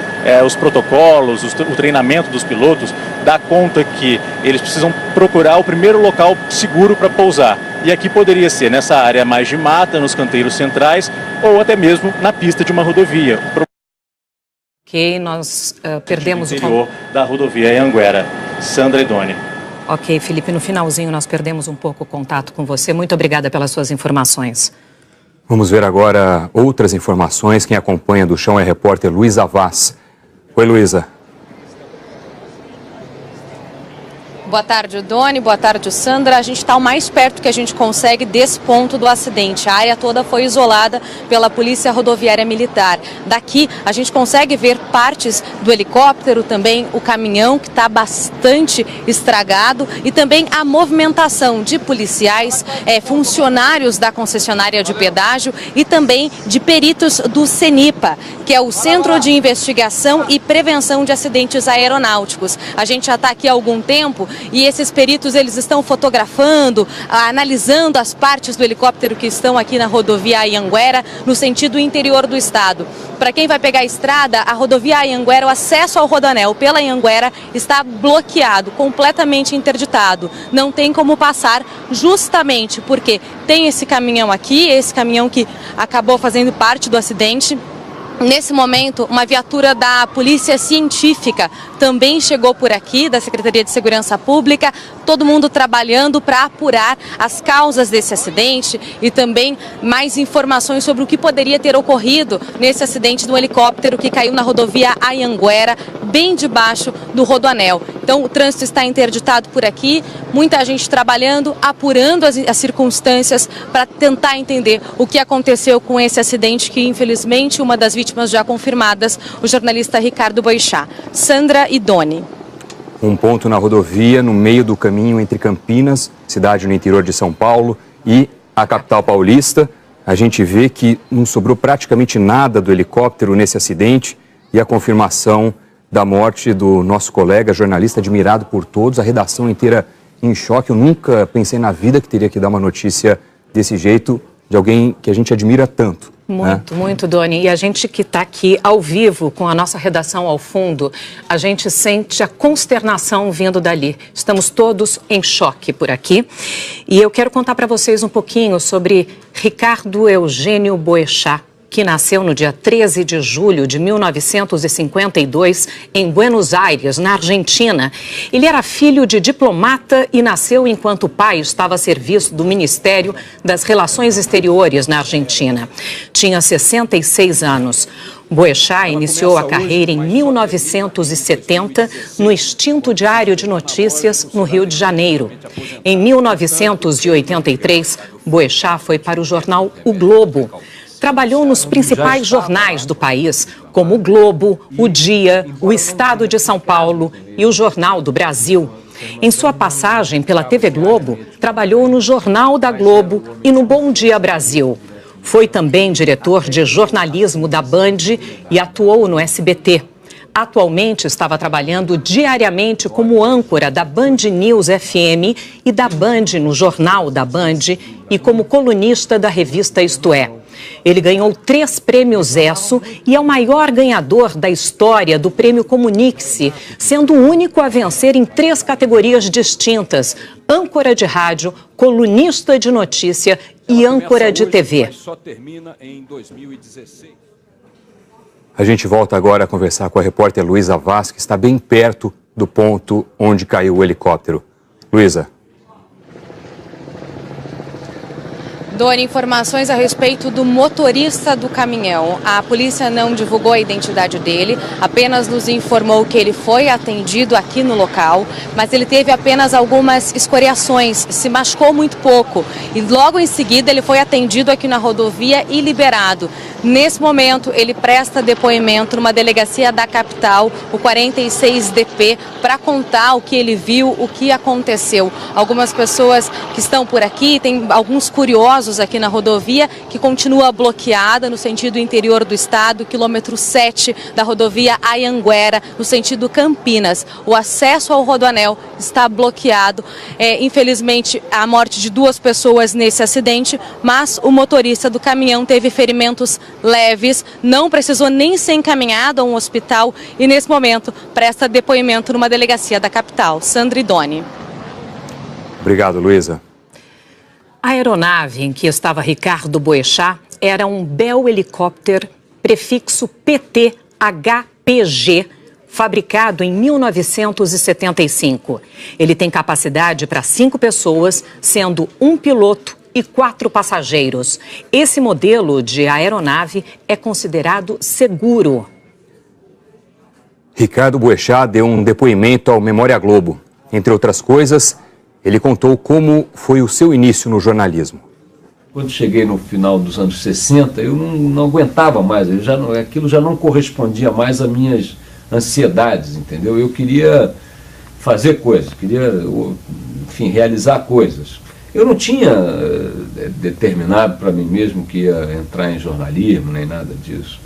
os protocolos, o treinamento dos pilotos dá conta que eles precisam procurar o primeiro local seguro para pousar. E aqui poderia ser nessa área mais de mata, nos canteiros centrais, ou até mesmo na pista de uma rodovia. Ok, nós perdemos o interior da rodovia Anhanguera. Sandra e Doni. Ok, Felipe, no finalzinho nós perdemos um pouco o contato com você. Muito obrigada pelas suas informações. Vamos ver agora outras informações. Quem acompanha do chão é a repórter Luísa Vaz. Oi, Luísa. Boa tarde, Doni. Boa tarde, Sandra. A gente está o mais perto que a gente consegue desse ponto do acidente. A área toda foi isolada pela Polícia Rodoviária Militar. Daqui a gente consegue ver partes do helicóptero, também o caminhão que está bastante estragado e também a movimentação de policiais, funcionários da concessionária de pedágio e também de peritos do CENIPA, que é o Centro de Investigação e Prevenção de Acidentes Aeronáuticos. A gente já está aqui há algum tempo e esses peritos eles estão fotografando, analisando as partes do helicóptero que estão aqui na rodovia Anhanguera, no sentido interior do estado. Para quem vai pegar a estrada, a rodovia Anhanguera, o acesso ao Rodoanel pela Anhanguera está bloqueado, completamente interditado. Não tem como passar, justamente porque tem esse caminhão aqui, esse caminhão que acabou fazendo parte do acidente. Nesse momento, uma viatura da Polícia Científica também chegou por aqui, da Secretaria de Segurança Pública, todo mundo trabalhando para apurar as causas desse acidente e também mais informações sobre o que poderia ter ocorrido nesse acidente do helicóptero que caiu na rodovia Anhanguera, bem debaixo do Rodoanel. Então, o trânsito está interditado por aqui, muita gente trabalhando, apurando as circunstâncias para tentar entender o que aconteceu com esse acidente que, infelizmente, uma das vítimas já confirmadas, o jornalista Ricardo Boixá. Sandra e Doni. Um ponto na rodovia, no meio do caminho entre Campinas, cidade no interior de São Paulo, e a capital paulista. A gente vê que não sobrou praticamente nada do helicóptero nesse acidente e a confirmação da morte do nosso colega, jornalista admirado por todos, a redação inteira em choque. Eu nunca pensei na vida que teria que dar uma notícia desse jeito de alguém que a gente admira tanto. Muito, muito, Doni. E a gente que está aqui ao vivo, com a nossa redação ao fundo, a gente sente a consternação vindo dali. Estamos todos em choque por aqui. E eu quero contar para vocês um pouquinho sobre Ricardo Eugênio Boechat, que nasceu no dia 13 de julho de 1952 em Buenos Aires, na Argentina. Ele era filho de diplomata e nasceu enquanto o pai estava a serviço do Ministério das Relações Exteriores na Argentina. Tinha 66 anos. Boechat iniciou a carreira em 1970 no extinto Diário de Notícias, no Rio de Janeiro. Em 1983, Boechat foi para o jornal O Globo. Trabalhou nos principais jornais do país, como o Globo, o Dia, o Estado de São Paulo e o Jornal do Brasil. Em sua passagem pela TV Globo, trabalhou no Jornal da Globo e no Bom Dia Brasil. Foi também diretor de jornalismo da Band e atuou no SBT. Atualmente estava trabalhando diariamente como âncora da Band News FM e da Band no Jornal da Band e como colunista da revista Isto É. Ele ganhou 3 prêmios ESSO e é o maior ganhador da história do Prêmio Comunique-se, sendo o único a vencer em 3 categorias distintas: âncora de rádio, colunista de notícia e âncora de TV. Só termina em 2016. A gente volta agora a conversar com a repórter Luísa Vaz, que está bem perto do ponto onde caiu o helicóptero. Luísa. Doni, informações a respeito do motorista do caminhão. A polícia não divulgou a identidade dele, apenas nos informou que ele foi atendido aqui no local, mas ele teve apenas algumas escoriações, se machucou muito pouco e logo em seguida ele foi atendido aqui na rodovia e liberado. Nesse momento, ele presta depoimento numa delegacia da capital, o 46DP, para contar o que ele viu, o que aconteceu. Algumas pessoas que estão por aqui, tem alguns curiosos aqui na rodovia, que continua bloqueada no sentido interior do estado, quilômetro 7 da rodovia Anhanguera, no sentido Campinas. O acesso ao Rodoanel está bloqueado. Infelizmente, a morte de 2 pessoas nesse acidente, mas o motorista do caminhão teve ferimentos leves, não precisou nem ser encaminhado a um hospital e, nesse momento, presta depoimento numa delegacia da capital. Sandra e Doni. Obrigado, Luísa. A aeronave em que estava Ricardo Boechat era um Bell Helicopter prefixo PT-HPG, fabricado em 1975. Ele tem capacidade para 5 pessoas, sendo 1 piloto e 4 passageiros. Esse modelo de aeronave é considerado seguro. Ricardo Boechat deu um depoimento ao Memória Globo. Entre outras coisas, ele contou como foi o seu início no jornalismo. Quando cheguei no final dos anos 60, eu não aguentava mais, aquilo já não correspondia mais às minhas ansiedades, entendeu? Eu queria fazer coisas, queria, enfim, realizar coisas. Eu não tinha determinado para mim mesmo que ia entrar em jornalismo, nem nada disso.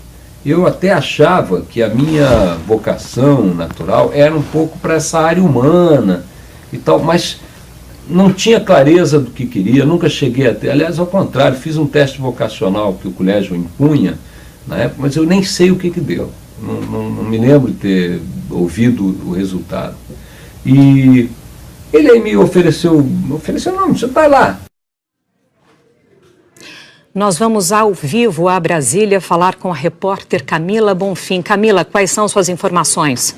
Eu até achava que a minha vocação natural era um pouco para essa área humana e tal, mas não tinha clareza do que queria, nunca cheguei a ter. Aliás, ao contrário, fiz um teste vocacional que o colégio impunha na época, mas eu nem sei o que deu. Não me lembro de ter ouvido o resultado. E ele aí me ofereceu não, você vai lá. Nós vamos ao vivo a Brasília falar com a repórter Camila Bonfim. Camila, quais são suas informações?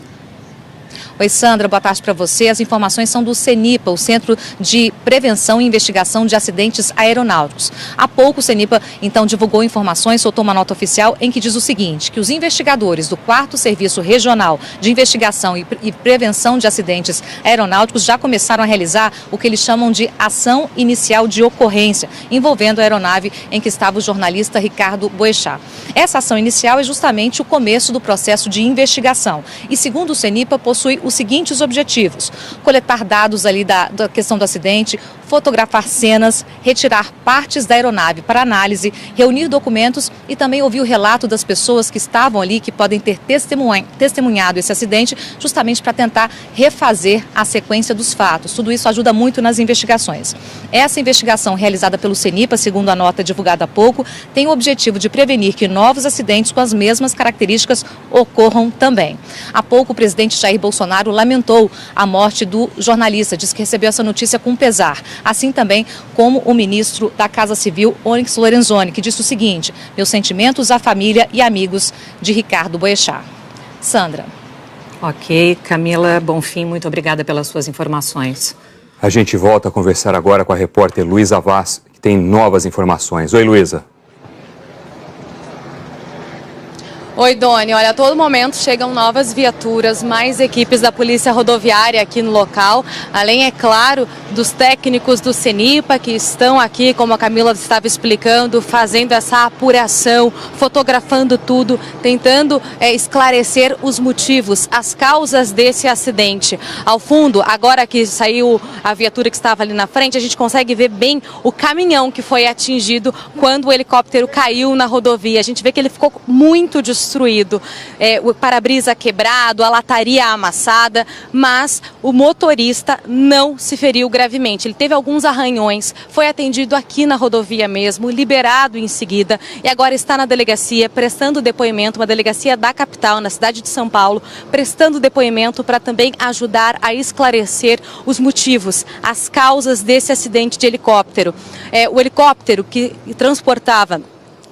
Oi, Sandra, boa tarde para você. As informações são do CENIPA, o Centro de Prevenção e Investigação de Acidentes Aeronáuticos. Há pouco o CENIPA, então, divulgou informações, soltou uma nota oficial em que diz o seguinte, que os investigadores do 4º Serviço Regional de Investigação e Prevenção de Acidentes Aeronáuticos já começaram a realizar o que eles chamam de ação inicial de ocorrência, envolvendo a aeronave em que estava o jornalista Ricardo Boechat. Essa ação inicial é justamente o começo do processo de investigação e, segundo o CENIPA, possui os seguintes objetivos: coletar dados ali da questão do acidente, fotografar cenas, retirar partes da aeronave para análise, reunir documentos e também ouvir o relato das pessoas que estavam ali, que podem ter testemunhado esse acidente, justamente para tentar refazer a sequência dos fatos. Tudo isso ajuda muito nas investigações. Essa investigação realizada pelo CENIPA, segundo a nota divulgada há pouco, tem o objetivo de prevenir que novos acidentes com as mesmas características ocorram também. Há pouco o presidente Jair Bolsonaro lamentou a morte do jornalista, diz que recebeu essa notícia com pesar. Assim também como o ministro da Casa Civil, Onyx Lorenzoni, que disse o seguinte: meus sentimentos à família e amigos de Ricardo Boechat. Sandra. Ok, Camila Bonfim, muito obrigada pelas suas informações. A gente volta a conversar agora com a repórter Luísa Vaz, que tem novas informações. Oi, Luísa. Oi, Doni. Olha, a todo momento chegam novas viaturas, mais equipes da Polícia Rodoviária aqui no local, além, é claro, dos técnicos do CENIPA que estão aqui, como a Camila estava explicando, fazendo essa apuração, fotografando tudo, tentando esclarecer os motivos, as causas desse acidente. Ao fundo, agora que saiu a viatura que estava ali na frente, a gente consegue ver bem o caminhão que foi atingido quando o helicóptero caiu na rodovia. A gente vê que ele ficou muito destruído, o para-brisa quebrado, a lataria amassada, mas o motorista não se feriu gravemente. Ele teve alguns arranhões, foi atendido aqui na rodovia mesmo, liberado em seguida e agora está na delegacia prestando depoimento, uma delegacia da capital, na cidade de São Paulo, prestando depoimento para também ajudar a esclarecer os motivos, as causas desse acidente de helicóptero. O helicóptero que transportava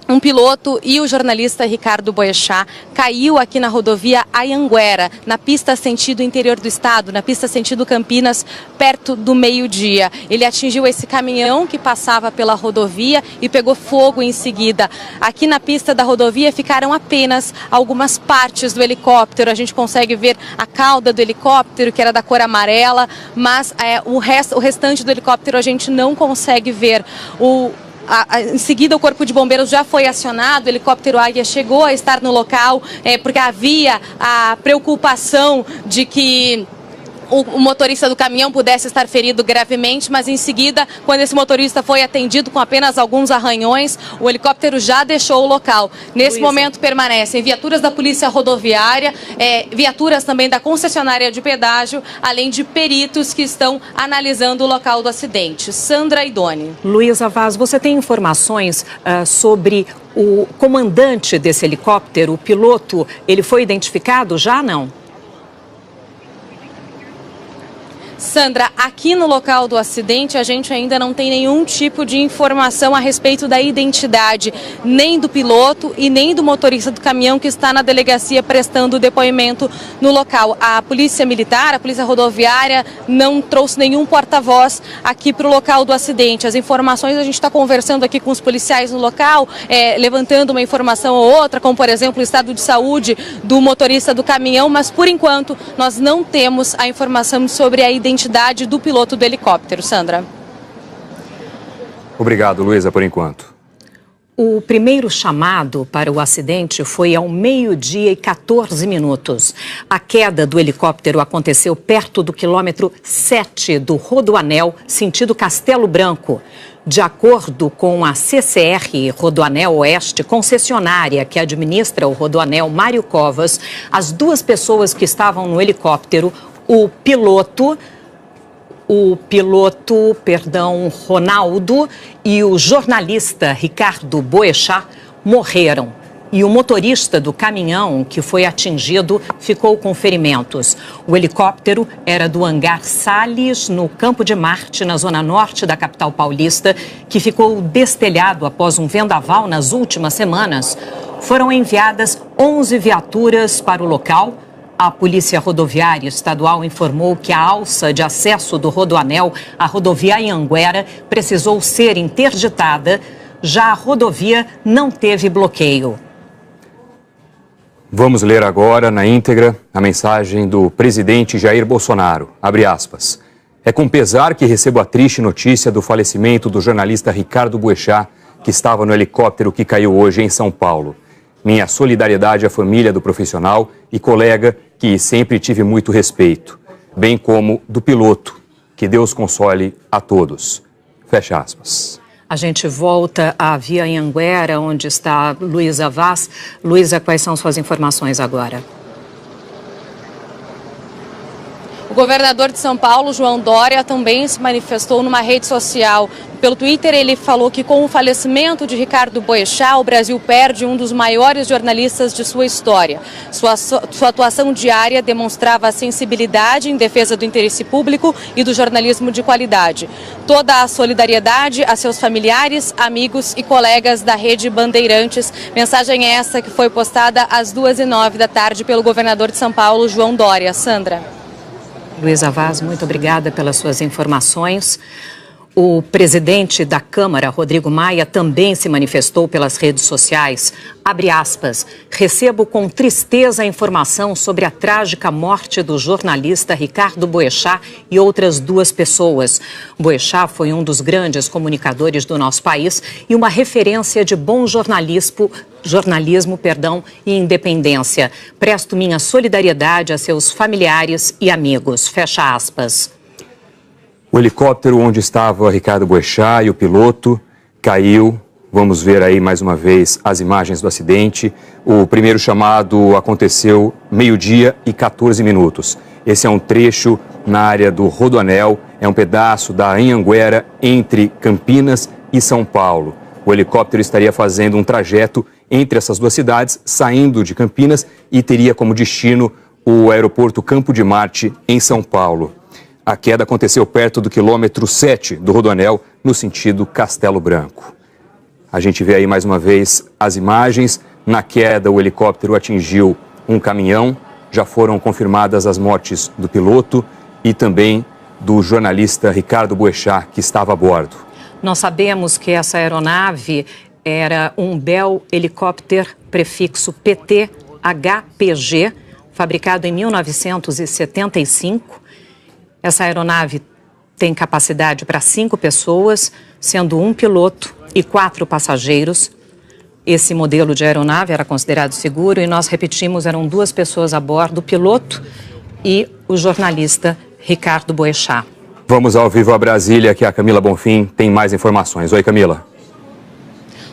um piloto e o jornalista Ricardo Boechat caiu aqui na rodovia Anhanguera, na pista sentido interior do estado, na pista sentido Campinas, perto do meio-dia. Ele atingiu esse caminhão que passava pela rodovia e pegou fogo em seguida. Aqui na pista da rodovia ficaram apenas algumas partes do helicóptero. A gente consegue ver a cauda do helicóptero, que era da cor amarela, mas o restante do helicóptero a gente não consegue ver. Em seguida, o Corpo de Bombeiros já foi acionado, o helicóptero Águia chegou a estar no local, porque havia a preocupação de que o motorista do caminhão pudesse estar ferido gravemente, mas em seguida, quando esse motorista foi atendido com apenas alguns arranhões, o helicóptero já deixou o local. Nesse momento permanecem viaturas da Polícia Rodoviária, viaturas também da concessionária de pedágio, além de peritos que estão analisando o local do acidente. Sandra e Doni. Luísa Vaz, você tem informações sobre o comandante desse helicóptero, o piloto? Ele foi identificado já, não? Sandra, aqui no local do acidente a gente ainda não tem nenhum tipo de informação a respeito da identidade, nem do piloto e nem do motorista do caminhão que está na delegacia prestando depoimento no local. A Polícia Militar, a Polícia Rodoviária não trouxe nenhum porta-voz aqui para o local do acidente. As informações, a gente está conversando aqui com os policiais no local, levantando uma informação ou outra, como por exemplo o estado de saúde do motorista do caminhão, mas por enquanto nós não temos a informação sobre a identidade identidade do piloto do helicóptero. Sandra. Obrigado, Luísa, por enquanto. O primeiro chamado para o acidente foi ao 12h14. A queda do helicóptero aconteceu perto do quilômetro 7 do Rodoanel, sentido Castelo Branco. De acordo com a CCR Rodoanel Oeste, concessionária que administra o Rodoanel Mário Covas, as duas pessoas que estavam no helicóptero, o piloto Ronaldo e o jornalista Ricardo Boechat morreram. E o motorista do caminhão que foi atingido ficou com ferimentos. O helicóptero era do hangar Salles, no Campo de Marte, na zona norte da capital paulista, que ficou destelhado após um vendaval nas últimas semanas. Foram enviadas 11 viaturas para o local. A Polícia Rodoviária Estadual informou que a alça de acesso do Rodoanel à rodovia Anhanguera precisou ser interditada. Já a rodovia não teve bloqueio. Vamos ler agora, na íntegra, a mensagem do presidente Jair Bolsonaro. Abre aspas. É com pesar que recebo a triste notícia do falecimento do jornalista Ricardo Boechat, que estava no helicóptero que caiu hoje em São Paulo. Minha solidariedade à família do profissional e colega que sempre tive muito respeito, bem como do piloto. Que Deus console a todos. Fecha aspas. A gente volta à Via Anhanguera, onde está Luísa Vaz. Luísa, quais são suas informações agora? O governador de São Paulo, João Dória, também se manifestou numa rede social. Pelo Twitter, ele falou que com o falecimento de Ricardo Boechat, o Brasil perde um dos maiores jornalistas de sua história. Sua atuação diária demonstrava a sensibilidade em defesa do interesse público e do jornalismo de qualidade. Toda a solidariedade a seus familiares, amigos e colegas da Rede Bandeirantes. Mensagem essa que foi postada às 2h09 da tarde pelo governador de São Paulo, João Dória. Sandra. Luísa Vaz, muito obrigada pelas suas informações. O presidente da Câmara, Rodrigo Maia, também se manifestou pelas redes sociais. Abre aspas. Recebo com tristeza a informação sobre a trágica morte do jornalista Ricardo Boechat e outras duas pessoas. Boechat foi um dos grandes comunicadores do nosso país e uma referência de bom jornalismo e independência. Presto minha solidariedade a seus familiares e amigos. Fecha aspas. O helicóptero onde estava Ricardo Boechat e o piloto caiu. Vamos ver aí mais uma vez as imagens do acidente. O primeiro chamado aconteceu 12h14. Esse é um trecho na área do Rodoanel, é um pedaço da Anhanguera entre Campinas e São Paulo. O helicóptero estaria fazendo um trajeto entre essas duas cidades, saindo de Campinas e teria como destino o aeroporto Campo de Marte, em São Paulo. A queda aconteceu perto do quilômetro 7 do Rodoanel, no sentido Castelo Branco. A gente vê aí mais uma vez as imagens. Na queda, o helicóptero atingiu um caminhão. Já foram confirmadas as mortes do piloto e também do jornalista Ricardo Boechat, que estava a bordo. Nós sabemos que essa aeronave era um Bell Helicopter prefixo PT-HPG, fabricado em 1975. Essa aeronave tem capacidade para 5 pessoas, sendo um piloto e 4 passageiros. Esse modelo de aeronave era considerado seguro e nós repetimos, eram 2 pessoas a bordo, o piloto e o jornalista Ricardo Boechat. Vamos ao vivo a Brasília, que a Camila Bonfim tem mais informações. Oi, Camila.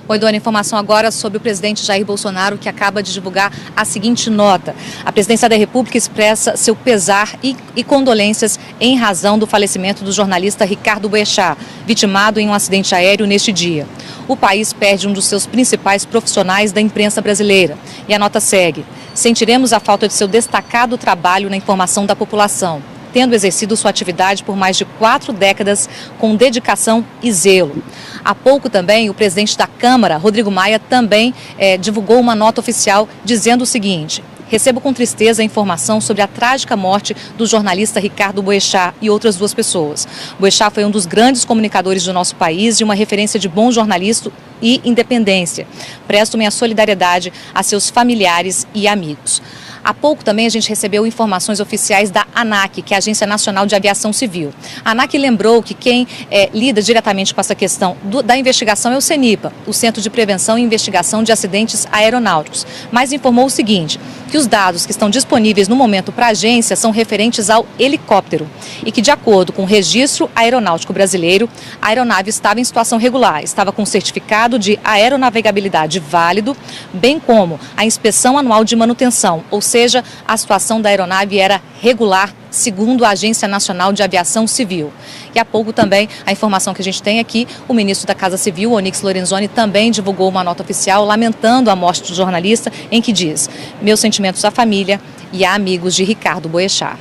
Oi, Dona, informação agora sobre o presidente Jair Bolsonaro, que acaba de divulgar a seguinte nota. A presidência da República expressa seu pesar e condolências em razão do falecimento do jornalista Ricardo Boechat, vitimado em um acidente aéreo neste dia. O país perde um dos seus principais profissionais da imprensa brasileira. E a nota segue. Sentiremos a falta de seu destacado trabalho na informação da população, tendo exercido sua atividade por mais de 4 décadas com dedicação e zelo. Há pouco também, o presidente da Câmara, Rodrigo Maia, também divulgou uma nota oficial dizendo o seguinte: recebo com tristeza a informação sobre a trágica morte do jornalista Ricardo Boechat e outras 2 pessoas. Boechat foi um dos grandes comunicadores do nosso país e uma referência de bom jornalismo e independência. Presto minha solidariedade a seus familiares e amigos. Há pouco também a gente recebeu informações oficiais da ANAC, que é a Agência Nacional de Aviação Civil. A ANAC lembrou que quem lida diretamente com essa questão da investigação é o CENIPA, o Centro de Prevenção e Investigação de Acidentes Aeronáuticos, mas informou o seguinte, que os dados que estão disponíveis no momento para a agência são referentes ao helicóptero e que, de acordo com o Registro Aeronáutico Brasileiro, a aeronave estava em situação regular, estava com certificado de aeronavegabilidade válido, bem como a inspeção anual de manutenção, ou seja, a situação da aeronave era regular, segundo a Agência Nacional de Aviação Civil. E há pouco também, a informação que a gente tem aqui, o ministro da Casa Civil, Onyx Lorenzoni, também divulgou uma nota oficial lamentando a morte do jornalista, em que diz: meus sentimentos à família e a amigos de Ricardo Boechat.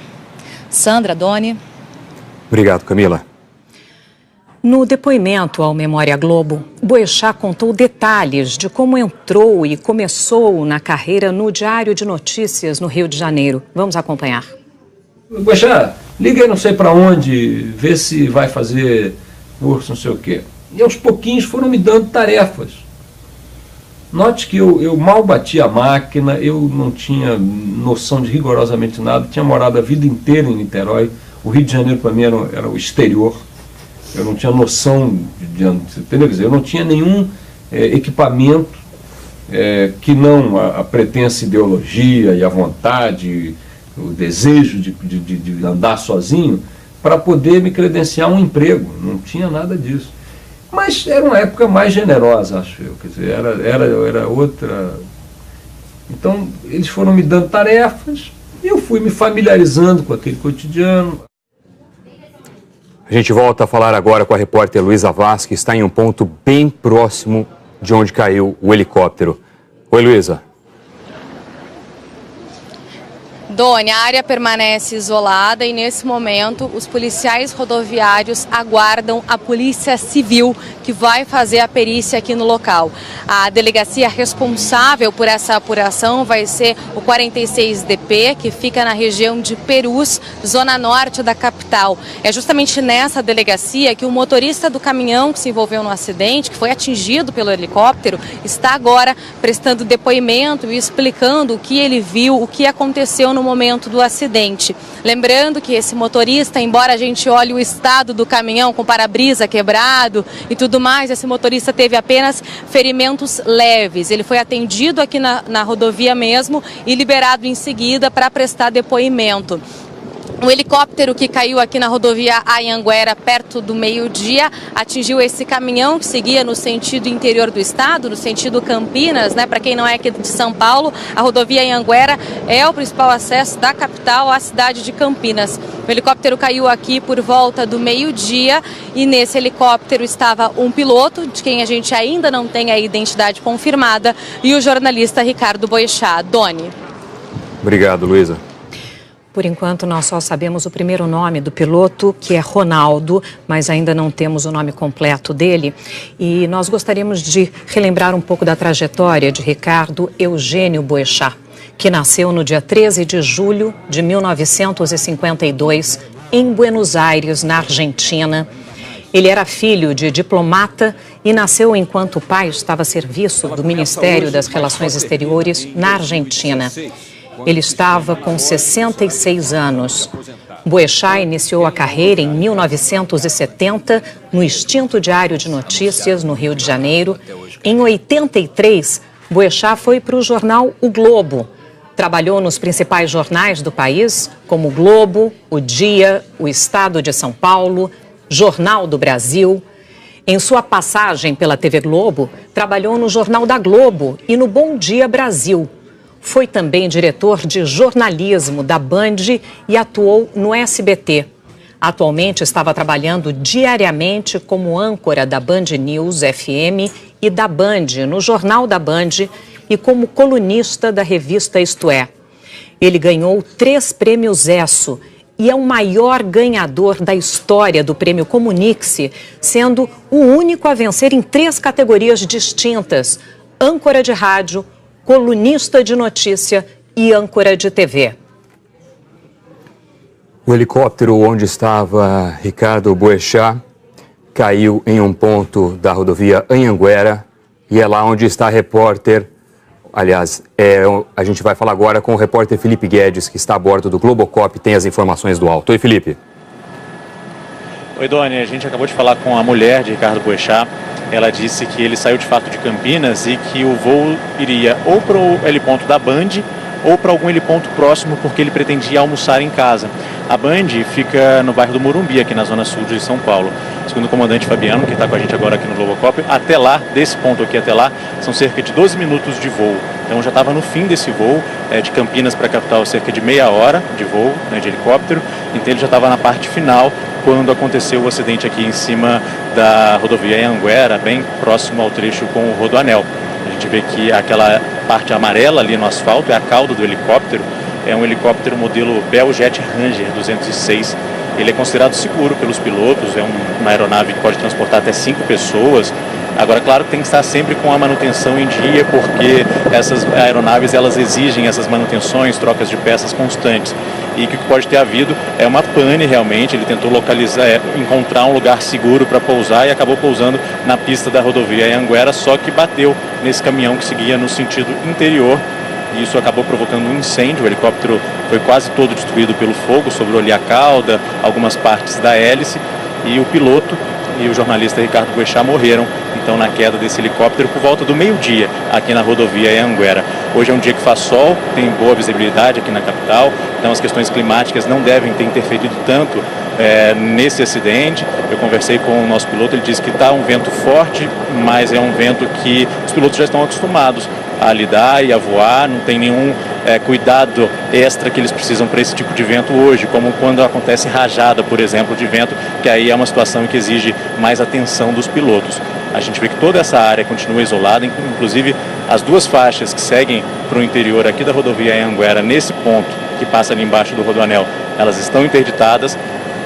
Sandra, Doni. Obrigado, Camila. No depoimento ao Memória Globo, Boechat contou detalhes de como entrou e começou na carreira no Diário de Notícias no Rio de Janeiro. Vamos acompanhar. Boechat, liga aí não sei para onde, vê se vai fazer curso, não sei o quê. E aos pouquinhos foram me dando tarefas. Note que eu mal bati a máquina, eu não tinha noção de rigorosamente nada, tinha morado a vida inteira em Niterói. O Rio de Janeiro para mim era o exterior. Eu não tinha noção entendeu? Quer dizer, eu não tinha nenhum equipamento que não a pretensa ideologia e a vontade, o desejo de andar sozinho para poder me credenciar um emprego. Não tinha nada disso. Mas era uma época mais generosa, acho eu. Quer dizer, era outra. Então, eles foram me dando tarefas e eu fui me familiarizando com aquele cotidiano. A gente volta a falar agora com a repórter Luísa Vaz, que está em um ponto bem próximo de onde caiu o helicóptero. Oi, Luísa. Doni, a área permanece isolada e, nesse momento, os policiais rodoviários aguardam a Polícia Civil, que vai fazer a perícia aqui no local. A delegacia responsável por essa apuração vai ser o 46DP, que fica na região de Perus, zona norte da capital. É justamente nessa delegacia que o motorista do caminhão que se envolveu no acidente, que foi atingido pelo helicóptero, está agora prestando depoimento e explicando o que ele viu, o que aconteceu no momento do acidente. Lembrando que esse motorista, embora a gente olhe o estado do caminhão com para-brisa quebrado e tudo mais, esse motorista teve apenas ferimentos leves. Ele foi atendido aqui na rodovia mesmo e liberado em seguida para prestar depoimento. O helicóptero que caiu aqui na rodovia Anhanguera, perto do meio-dia, atingiu esse caminhão que seguia no sentido interior do estado, no sentido Campinas, né? Para quem não é aqui de São Paulo, a rodovia Anhanguera é o principal acesso da capital à cidade de Campinas. O helicóptero caiu aqui por volta do meio-dia e nesse helicóptero estava um piloto, de quem a gente ainda não tem a identidade confirmada, e o jornalista Ricardo Boechat. Doni. Obrigado, Luísa. Por enquanto, nós só sabemos o primeiro nome do piloto, que é Ronaldo, mas ainda não temos o nome completo dele. E nós gostaríamos de relembrar um pouco da trajetória de Ricardo Eugênio Boechat, que nasceu no dia 13 de julho de 1952, em Buenos Aires, na Argentina. Ele era filho de diplomata e nasceu enquanto o pai estava a serviço do Ministério das Relações Exteriores na Argentina. Ele estava com 66 anos. Boechat iniciou a carreira em 1970 no extinto Diário de Notícias, no Rio de Janeiro. Em 83, Boechat foi para o jornal O Globo. Trabalhou nos principais jornais do país, como O Globo, O Dia, O Estado de São Paulo, Jornal do Brasil. Em sua passagem pela TV Globo, trabalhou no Jornal da Globo e no Bom Dia Brasil. Foi também diretor de jornalismo da Band e atuou no SBT. Atualmente estava trabalhando diariamente como âncora da Band News FM e da Band, no Jornal da Band, e como colunista da revista Isto É. Ele ganhou 3 prêmios ESSO e é o maior ganhador da história do Prêmio Comunique-se, sendo o único a vencer em 3 categorias distintas: âncora de rádio, colunista de notícia e âncora de TV. O helicóptero onde estava Ricardo Boechat caiu em um ponto da rodovia Anhanguera e é lá onde está a repórter Aliás, a gente vai falar agora com o repórter Felipe Guedes, que está a bordo do Globocop e tem as informações do alto. Oi, Felipe. Oi, Doni. A gente acabou de falar com a mulher de Ricardo Boechat. Ela disse que ele saiu de fato de Campinas e que o voo iria ou para o heliponto da Band ou para algum heliponto próximo, porque ele pretendia almoçar em casa. A Band fica no bairro do Morumbi, aqui na zona sul de São Paulo. Segundo o comandante Fabiano, que está com a gente agora aqui no Globocop, até lá, desse ponto aqui até lá, são cerca de 12 minutos de voo. Então já estava no fim desse voo, de Campinas para a capital, cerca de meia hora de voo, né, de helicóptero. Então ele já estava na parte final, quando aconteceu o acidente aqui em cima da rodovia Anhanguera, bem próximo ao trecho com o Rodoanel. A gente vê que aquela parte amarela ali no asfalto é a cauda do helicóptero. É um helicóptero modelo Bell Jet Ranger 206. Ele é considerado seguro pelos pilotos, é uma aeronave que pode transportar até 5 pessoas. Agora, claro que tem que estar sempre com a manutenção em dia, porque essas aeronaves elas exigem essas manutenções, trocas de peças constantes. E o que pode ter havido é uma pane realmente. Ele tentou encontrar um lugar seguro para pousar e acabou pousando na pista da rodovia Anhanguera, só que bateu nesse caminhão que seguia no sentido interior. E isso acabou provocando um incêndio. O helicóptero foi quase todo destruído pelo fogo, sobrou ali a cauda, algumas partes da hélice, e o piloto e o jornalista Ricardo Boechat morreram então na queda desse helicóptero por volta do meio-dia aqui na rodovia Anhanguera. Hoje é um dia que faz sol, tem boa visibilidade aqui na capital, então as questões climáticas não devem ter interferido tanto nesse acidente. Eu conversei com o nosso piloto, ele disse que está um vento forte, mas é um vento que os pilotos já estão acostumados a lidar e a voar, não tem nenhum cuidado extra que eles precisam para esse tipo de vento hoje, como quando acontece rajada, por exemplo, de vento, que aí é uma situação que exige mais atenção dos pilotos. A gente vê que toda essa área continua isolada, inclusive as duas faixas que seguem para o interior aqui da rodovia Anhanguera, nesse ponto que passa ali embaixo do Rodoanel, elas estão interditadas.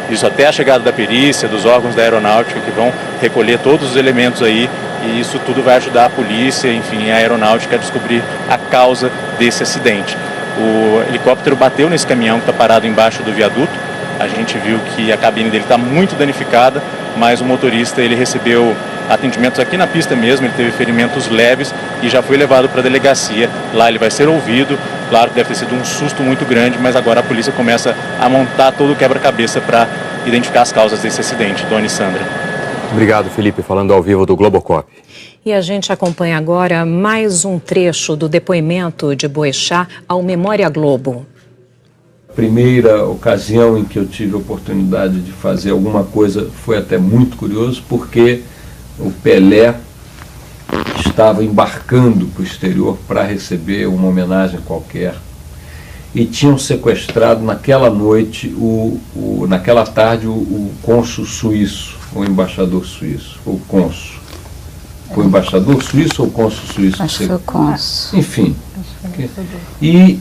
Isso até a chegada da perícia, dos órgãos da aeronáutica que vão recolher todos os elementos aí, e isso tudo vai ajudar a polícia, enfim, a aeronáutica a descobrir a causa desse acidente. O helicóptero bateu nesse caminhão que está parado embaixo do viaduto. A gente viu que a cabine dele está muito danificada, mas o motorista ele recebeu atendimentos aqui na pista mesmo, ele teve ferimentos leves e já foi levado para a delegacia. Lá ele vai ser ouvido. Claro que deve ter sido um susto muito grande, mas agora a polícia começa a montar todo o quebra-cabeça para identificar as causas desse acidente. Dona Sandra. Obrigado, Felipe, falando ao vivo do Globocop. E a gente acompanha agora mais um trecho do depoimento de Boechat ao Memória Globo. A primeira ocasião em que eu tive a oportunidade de fazer alguma coisa foi até muito curioso, porque o Pelé estava embarcando para o exterior para receber uma homenagem qualquer e tinham sequestrado naquela noite, naquela tarde, o cônsul suíço, o embaixador suíço, o cônsul. O embaixador suíço ou o cônsul suíço? Acho que foi o cônsul. Enfim. E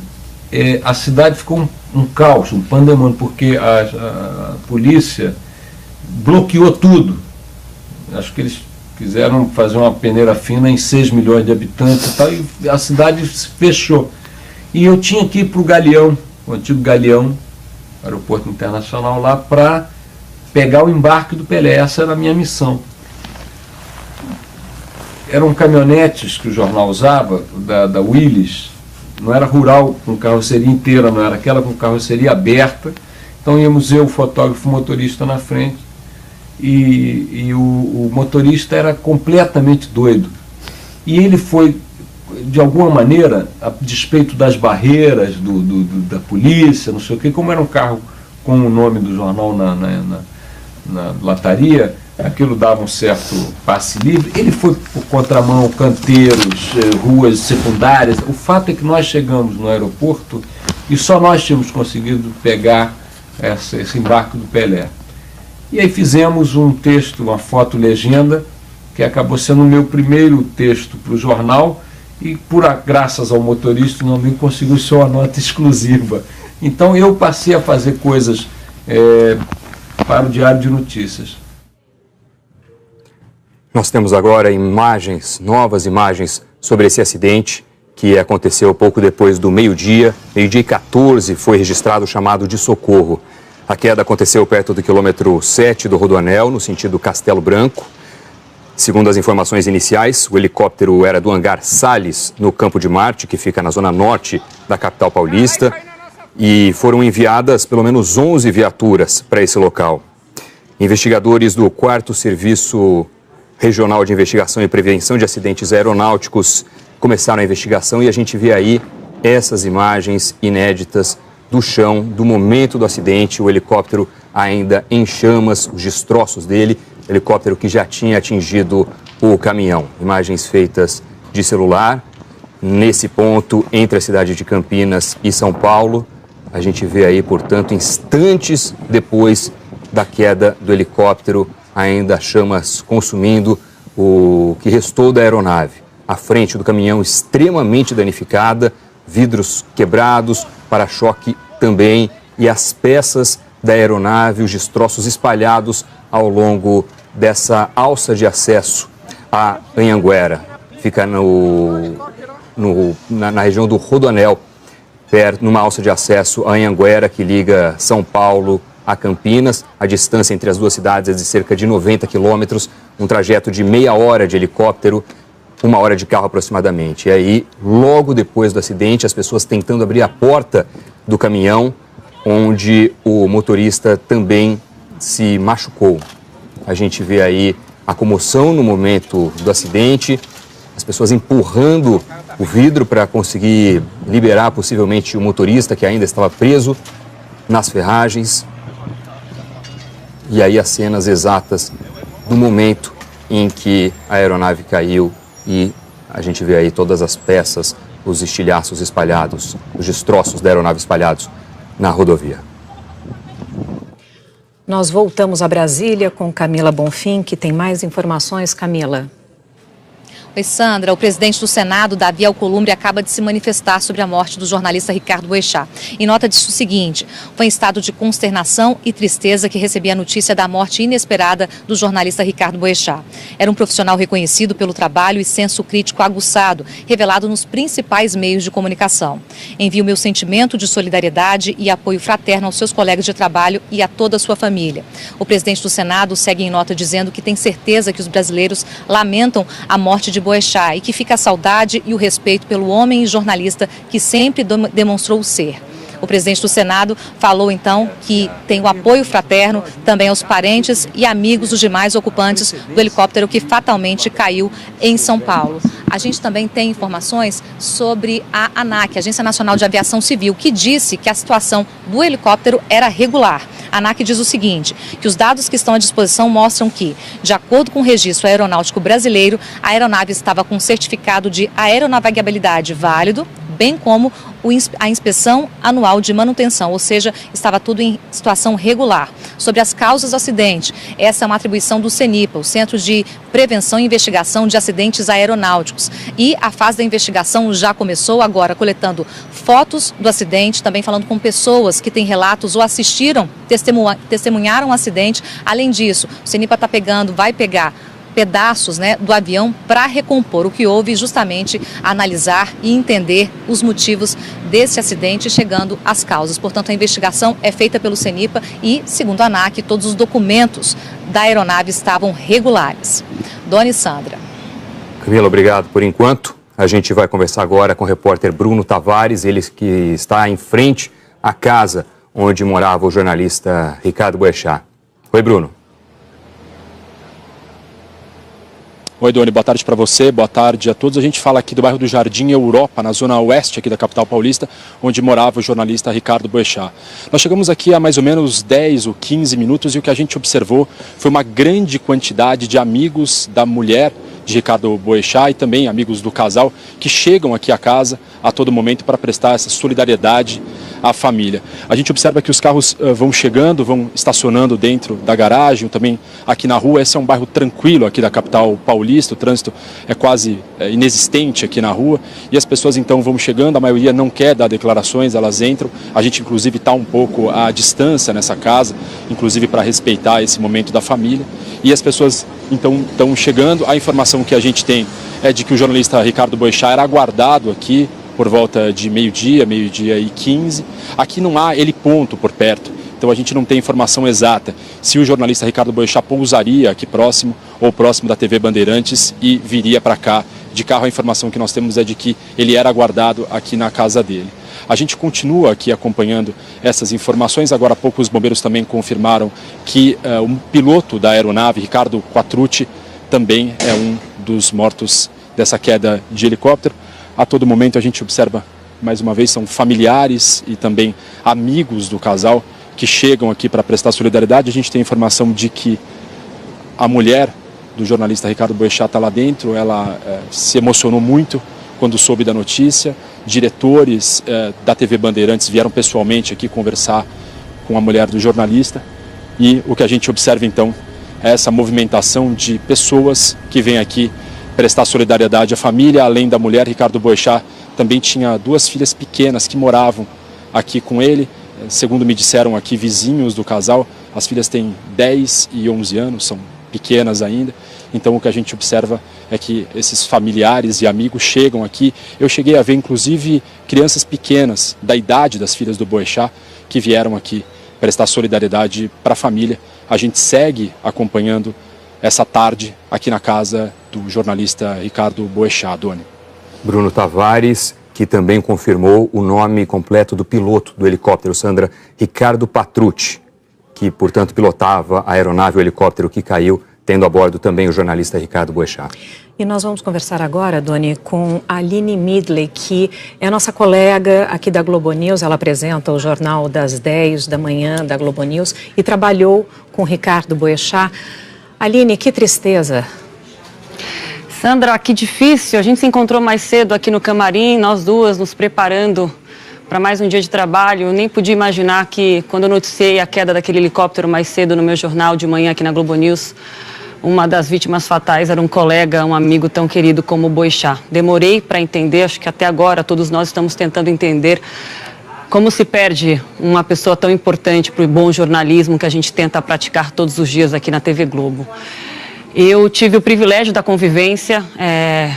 a cidade ficou um caos, um pandemônio, porque a polícia bloqueou tudo. Acho que eles quiseram fazer uma peneira fina em 6 milhões de habitantes e tal, e a cidade se fechou. E eu tinha que ir para o Galeão, o antigo Galeão, aeroporto internacional lá, para pegar o embarque do Pelé. Essa era a minha missão. Eram caminhonetes que o jornal usava, da Willys, não era rural com carroceria inteira, não era aquela com carroceria aberta. Então íamos eu, o fotógrafo, o motorista na frente, e o motorista era completamente doido. E ele foi, de alguma maneira, a despeito das barreiras da polícia, não sei o quê, como era um carro com o nome do jornal na lataria, aquilo dava um certo passe livre. Ele foi por contramão, canteiros, ruas secundárias. O fato é que nós chegamos no aeroporto e só nós tínhamos conseguido pegar esse embarque do Pelé. E aí fizemos um texto, uma foto-legenda, que acabou sendo o meu primeiro texto para o jornal, e graças ao motorista não me conseguiu ser uma nota exclusiva. Então eu passei a fazer coisas para o Diário de Notícias. Nós temos agora imagens, novas imagens sobre esse acidente que aconteceu pouco depois do meio-dia. Meio-dia e 14 foi registrado o chamado de socorro. A queda aconteceu perto do quilômetro 7 do Rodoanel, no sentido Castelo Branco. Segundo as informações iniciais, o helicóptero era do hangar Salles, no Campo de Marte, que fica na zona norte da capital paulista, e foram enviadas pelo menos 11 viaturas para esse local. Investigadores do 4º Serviço Regional de Investigação e Prevenção de Acidentes Aeronáuticos começaram a investigação e a gente vê aí essas imagens inéditas do chão, do momento do acidente, o helicóptero ainda em chamas, os destroços dele, helicóptero que já tinha atingido o caminhão. Imagens feitas de celular, nesse ponto entre a cidade de Campinas e São Paulo. A gente vê aí, portanto, instantes depois da queda do helicóptero, ainda chamas consumindo o que restou da aeronave. A frente do caminhão extremamente danificada, vidros quebrados, para-choque também, e as peças da aeronave, os destroços espalhados ao longo dessa alça de acesso a Anhanguera. Fica na região do Rodoanel, numa alça de acesso a Anhanguera, que liga São Paulo a Campinas. A distância entre as duas cidades é de cerca de 90 quilômetros, um trajeto de meia hora de helicóptero, 1 hora de carro aproximadamente. E aí, logo depois do acidente, as pessoas tentando abrir a porta do caminhão, onde o motorista também se machucou. A gente vê aí a comoção no momento do acidente, as pessoas empurrando o vidro para conseguir liberar possivelmente o motorista, que ainda estava preso nas ferragens. E aí as cenas exatas do momento em que a aeronave caiu e a gente vê aí todas as peças, os estilhaços espalhados, os destroços da aeronave espalhados na rodovia. Nós voltamos a Brasília com Camila Bonfim, que tem mais informações. Camila. Oi, Sandra. O presidente do Senado, Davi Alcolumbre, acaba de se manifestar sobre a morte do jornalista Ricardo Boechat. Em nota disse o seguinte: foi em estado de consternação e tristeza que recebi a notícia da morte inesperada do jornalista Ricardo Boechat. Era um profissional reconhecido pelo trabalho e senso crítico aguçado, revelado nos principais meios de comunicação. Envio meu sentimento de solidariedade e apoio fraterno aos seus colegas de trabalho e a toda a sua família. O presidente do Senado segue em nota dizendo que tem certeza que os brasileiros lamentam a morte de Boechat e que fica a saudade e o respeito pelo homem e jornalista que sempre demonstrou ser. O presidente do Senado falou então que tem o apoio fraterno também aos parentes e amigos dos demais ocupantes do helicóptero que fatalmente caiu em São Paulo. A gente também tem informações sobre a ANAC, Agência Nacional de Aviação Civil, que disse que a situação do helicóptero era regular. A ANAC diz o seguinte, que os dados que estão à disposição mostram que, de acordo com o registro aeronáutico brasileiro, a aeronave estava com certificado de aeronavegabilidade válido, bem como a inspeção anual de manutenção, ou seja, estava tudo em situação regular. Sobre as causas do acidente, essa é uma atribuição do CENIPA, o Centro de Prevenção e Investigação de Acidentes Aeronáuticos. E a fase da investigação já começou agora, coletando fotos do acidente, também falando com pessoas que têm relatos ou assistiram, testemunharam o acidente. Além disso, o CENIPA vai pegar pedaços, do avião para recompor o que houve, justamente analisar e entender os motivos desse acidente, chegando às causas. Portanto, a investigação é feita pelo CENIPA e, segundo a ANAC, todos os documentos da aeronave estavam regulares. Dona e Sandra. Camila, obrigado por enquanto. A gente vai conversar agora com o repórter Bruno Tavares, ele que está em frente à casa onde morava o jornalista Ricardo Boechat. Oi, Bruno. Oi, Doni, boa tarde para você, boa tarde a todos. A gente fala aqui do bairro do Jardim Europa, na zona oeste aqui da capital paulista, onde morava o jornalista Ricardo Boechat. Nós chegamos aqui há mais ou menos 10 ou 15 minutos e o que a gente observou foi uma grande quantidade de amigos da mulher de Ricardo Boechat e também amigos do casal que chegam aqui à casa a todo momento para prestar essa solidariedade à família. A gente observa que os carros vão chegando, vão estacionando dentro da garagem, também aqui na rua. Esse é um bairro tranquilo aqui da capital paulista, o trânsito é quase inexistente aqui na rua e as pessoas então vão chegando, a maioria não quer dar declarações, elas entram. A gente inclusive está um pouco à distância nessa casa, inclusive para respeitar esse momento da família, e as pessoas então estão chegando. A informação que a gente tem é de que o jornalista Ricardo Boechat era aguardado aqui por volta de meio-dia e 15. Aqui não há heliponto por perto, então a gente não tem informação exata se o jornalista Ricardo Boechat pousaria aqui próximo ou próximo da TV Bandeirantes e viria para cá de carro. A informação que nós temos é de que ele era guardado aqui na casa dele. A gente continua aqui acompanhando essas informações. Agora há pouco os bombeiros também confirmaram que o piloto da aeronave, Ricardo Quattrucci, também é um dos mortos dessa queda de helicóptero. A todo momento a gente observa, mais uma vez, são familiares e também amigos do casal que chegam aqui para prestar solidariedade. A gente tem informação de que a mulher do jornalista Ricardo Boechat está lá dentro. Ela se emocionou muito quando soube da notícia. Diretores da TV Bandeirantes vieram pessoalmente aqui conversar com a mulher do jornalista. E o que a gente observa então é essa movimentação de pessoas que vêm aqui prestar solidariedade à família. Além da mulher, Ricardo Boechat também tinha 2 filhas pequenas que moravam aqui com ele. Segundo me disseram aqui vizinhos do casal, as filhas têm 10 e 11 anos, são pequenas ainda. Então o que a gente observa é que esses familiares e amigos chegam aqui. Eu cheguei a ver inclusive crianças pequenas da idade das filhas do Boechat que vieram aqui prestar solidariedade para a família. A gente segue acompanhando essa tarde aqui na casa do jornalista Ricardo Boechat. Doni. Bruno Tavares, que também confirmou o nome completo do piloto do helicóptero, Sandra, Ricardo Quattrucci, que, portanto, pilotava a aeronave, o helicóptero que caiu, tendo a bordo também o jornalista Ricardo Boechat. E nós vamos conversar agora, Doni, com a Aline Midley, que é nossa colega aqui da Globo News. Ela apresenta o Jornal das 10 da manhã da Globo News e trabalhou com Ricardo Boechat. Aline, que tristeza. Sandra, que difícil. A gente se encontrou mais cedo aqui no camarim, nós duas nos preparando para mais um dia de trabalho. Eu nem podia imaginar que, quando eu noticiei a queda daquele helicóptero mais cedo no meu jornal de manhã aqui na Globo News, uma das vítimas fatais era um colega, um amigo tão querido como o Boechat. Demorei para entender, acho que até agora todos nós estamos tentando entender como se perde uma pessoa tão importante para o bom jornalismo que a gente tenta praticar todos os dias aqui na TV Globo. Eu tive o privilégio da convivência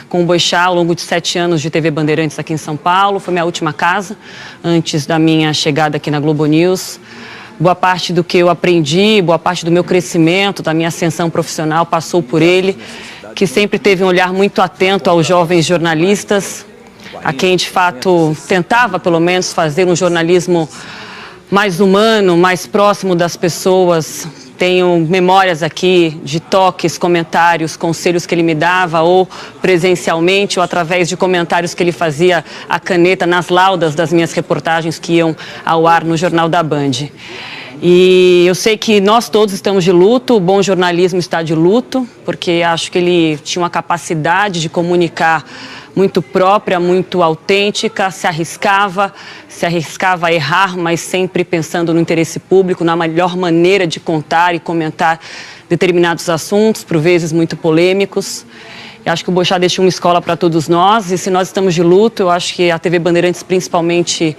com o Boechat ao longo de 7 anos de TV Bandeirantes aqui em São Paulo. Foi minha última casa antes da minha chegada aqui na Globo News. Boa parte do que eu aprendi, boa parte do meu crescimento, da minha ascensão profissional passou por ele, que sempre teve um olhar muito atento aos jovens jornalistas, a quem de fato tentava pelo menos fazer um jornalismo mais humano, mais próximo das pessoas. Tenho memórias aqui de toques, comentários, conselhos que ele me dava, ou presencialmente, ou através de comentários que ele fazia à caneta nas laudas das minhas reportagens que iam ao ar no Jornal da Band. E eu sei que nós todos estamos de luto, o bom jornalismo está de luto, porque acho que ele tinha uma capacidade de comunicar muito própria, muito autêntica, se arriscava a errar, mas sempre pensando no interesse público, na melhor maneira de contar e comentar determinados assuntos, por vezes muito polêmicos. Eu acho que o Boechat deixou uma escola para todos nós, e se nós estamos de luto, eu acho que a TV Bandeirantes principalmente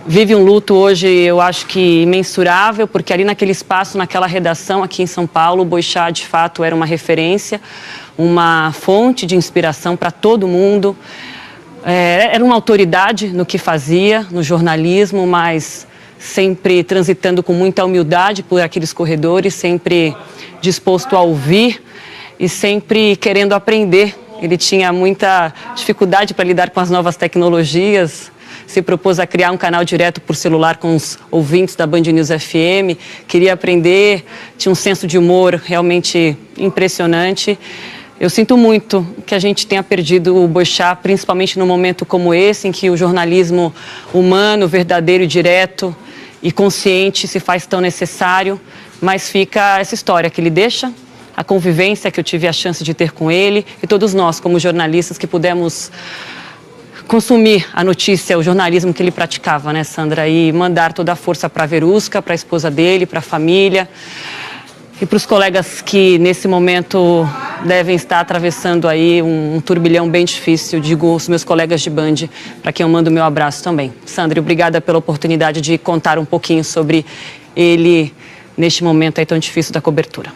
vive um luto hoje, eu acho que imensurável, porque ali naquele espaço, naquela redação aqui em São Paulo, o Boechat de fato era uma referência, uma fonte de inspiração para todo mundo. Era uma autoridade no que fazia, no jornalismo, mas sempre transitando com muita humildade por aqueles corredores, sempre disposto a ouvir e sempre querendo aprender. Ele tinha muita dificuldade para lidar com as novas tecnologias, se propôs a criar um canal direto por celular com os ouvintes da Band News FM, queria aprender, tinha um senso de humor realmente impressionante. Eu sinto muito que a gente tenha perdido o Boechat, principalmente num momento como esse, em que o jornalismo humano, verdadeiro e direto e consciente se faz tão necessário, mas fica essa história que ele deixa, a convivência que eu tive a chance de ter com ele e todos nós, como jornalistas, que pudemos consumir a notícia, o jornalismo que ele praticava, né, Sandra? E mandar toda a força para a Verusca, para a esposa dele, para a família e para os colegas que nesse momento devem estar atravessando aí um turbilhão bem difícil. Digo os meus colegas de Band, para quem eu mando o meu abraço também. Sandra, obrigada pela oportunidade de contar um pouquinho sobre ele neste momento aí tão difícil da cobertura.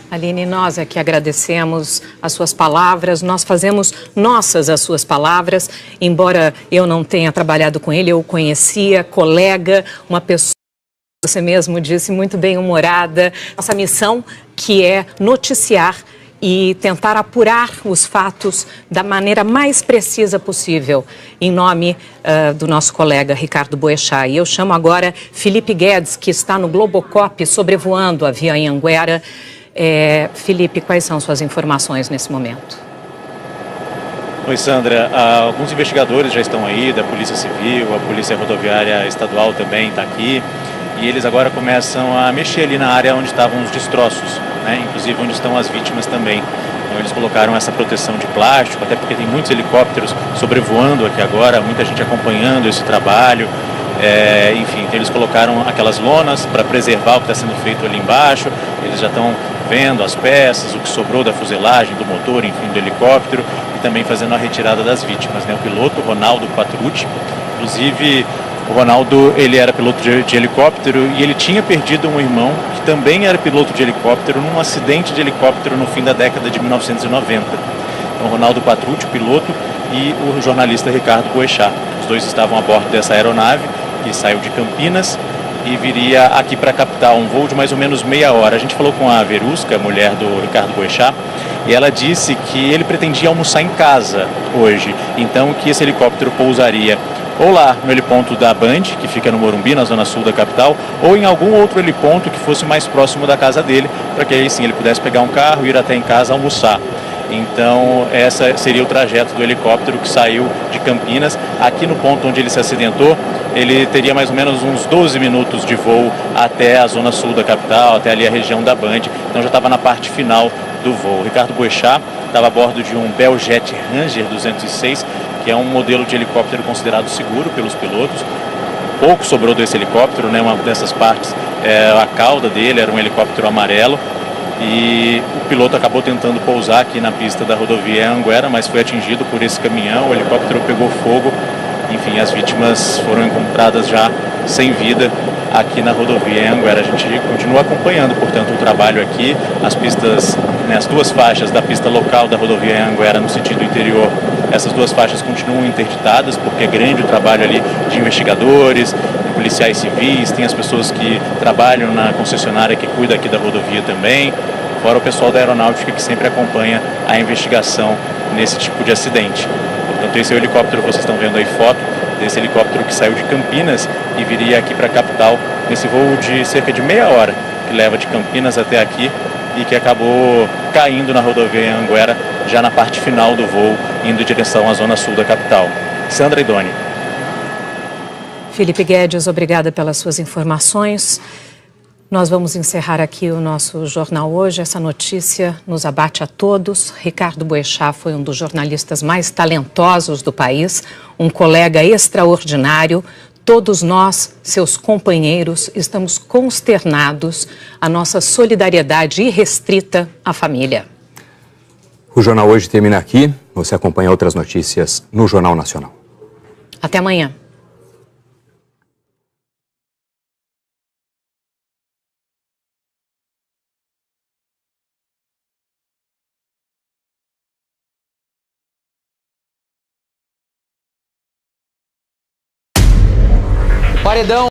Aline, nós aqui agradecemos as suas palavras, nós fazemos nossas as suas palavras, embora eu não tenha trabalhado com ele, eu o conhecia, colega, uma pessoa, você mesmo disse, muito bem-humorada. Nossa missão que é noticiar e tentar apurar os fatos da maneira mais precisa possível, em nome do nosso colega Ricardo Boechat. E eu chamo agora Felipe Guedes, que está no Globocop sobrevoando a Via Anhanguera. Felipe, quais são suas informações nesse momento? Oi, Sandra. Alguns investigadores já estão aí, da Polícia Civil, a Polícia Rodoviária Estadual também está aqui. E eles agora começam a mexer ali na área onde estavam os destroços, né? Inclusive onde estão as vítimas também. Então eles colocaram essa proteção de plástico, até porque tem muitos helicópteros sobrevoando aqui agora, muita gente acompanhando esse trabalho. Enfim, então eles colocaram aquelas lonas para preservar o que está sendo feito ali embaixo. Eles já estão vendo as peças, o que sobrou da fuselagem, do motor, enfim, do helicóptero, e também fazendo a retirada das vítimas, né? O piloto, Ronaldo Quattrucci, inclusive... O Ronaldo, ele era piloto de helicóptero e ele tinha perdido um irmão que também era piloto de helicóptero num acidente de helicóptero no fim da década de 1990. Então, o Ronaldo Quattrucci, piloto, e o jornalista Ricardo Boechat. Os dois estavam a bordo dessa aeronave que saiu de Campinas e viria aqui para a capital, um voo de mais ou menos meia hora. A gente falou com a Verusca, mulher do Ricardo Boechat, e ela disse que ele pretendia almoçar em casa hoje, então que esse helicóptero pousaria ou lá no heliponto da Band, que fica no Morumbi, na zona sul da capital, ou em algum outro heliponto que fosse mais próximo da casa dele, para que aí sim ele pudesse pegar um carro e ir até em casa almoçar. Então, esse seria o trajeto do helicóptero que saiu de Campinas. Aqui no ponto onde ele se acidentou, ele teria mais ou menos uns 12 minutos de voo até a zona sul da capital, até ali a região da Band. Então já estava na parte final do voo. O Ricardo Boechat estava a bordo de um Bell-Jet Ranger 206, que é um modelo de helicóptero considerado seguro pelos pilotos. Pouco sobrou desse helicóptero, né? Uma dessas partes, a cauda dele era um helicóptero amarelo, e o piloto acabou tentando pousar aqui na pista da rodovia Anhanguera, mas foi atingido por esse caminhão, o helicóptero pegou fogo. Enfim, as vítimas foram encontradas já sem vida aqui na rodovia Anhanguera. A gente continua acompanhando, portanto, o trabalho aqui. As pistas, né, as duas faixas da pista local da rodovia Anhanguera no sentido interior, essas duas faixas continuam interditadas, porque é grande o trabalho ali de investigadores, de policiais civis, tem as pessoas que trabalham na concessionária que cuida aqui da rodovia também, fora o pessoal da aeronáutica que sempre acompanha a investigação nesse tipo de acidente. Portanto, esse é o helicóptero, vocês estão vendo aí foto desse helicóptero que saiu de Campinas e viria aqui para a capital nesse voo de cerca de meia hora, que leva de Campinas até aqui e que acabou caindo na rodovia Anhanguera já na parte final do voo, indo em direção à zona sul da capital. Sandra e Doni. Felipe Guedes, obrigada pelas suas informações. Nós vamos encerrar aqui o nosso jornal hoje. Essa notícia nos abate a todos. Ricardo Boechat foi um dos jornalistas mais talentosos do país, um colega extraordinário. Todos nós, seus companheiros, estamos consternados. A nossa solidariedade irrestrita à família. O Jornal Hoje termina aqui. Você acompanha outras notícias no Jornal Nacional. Até amanhã. Paredão.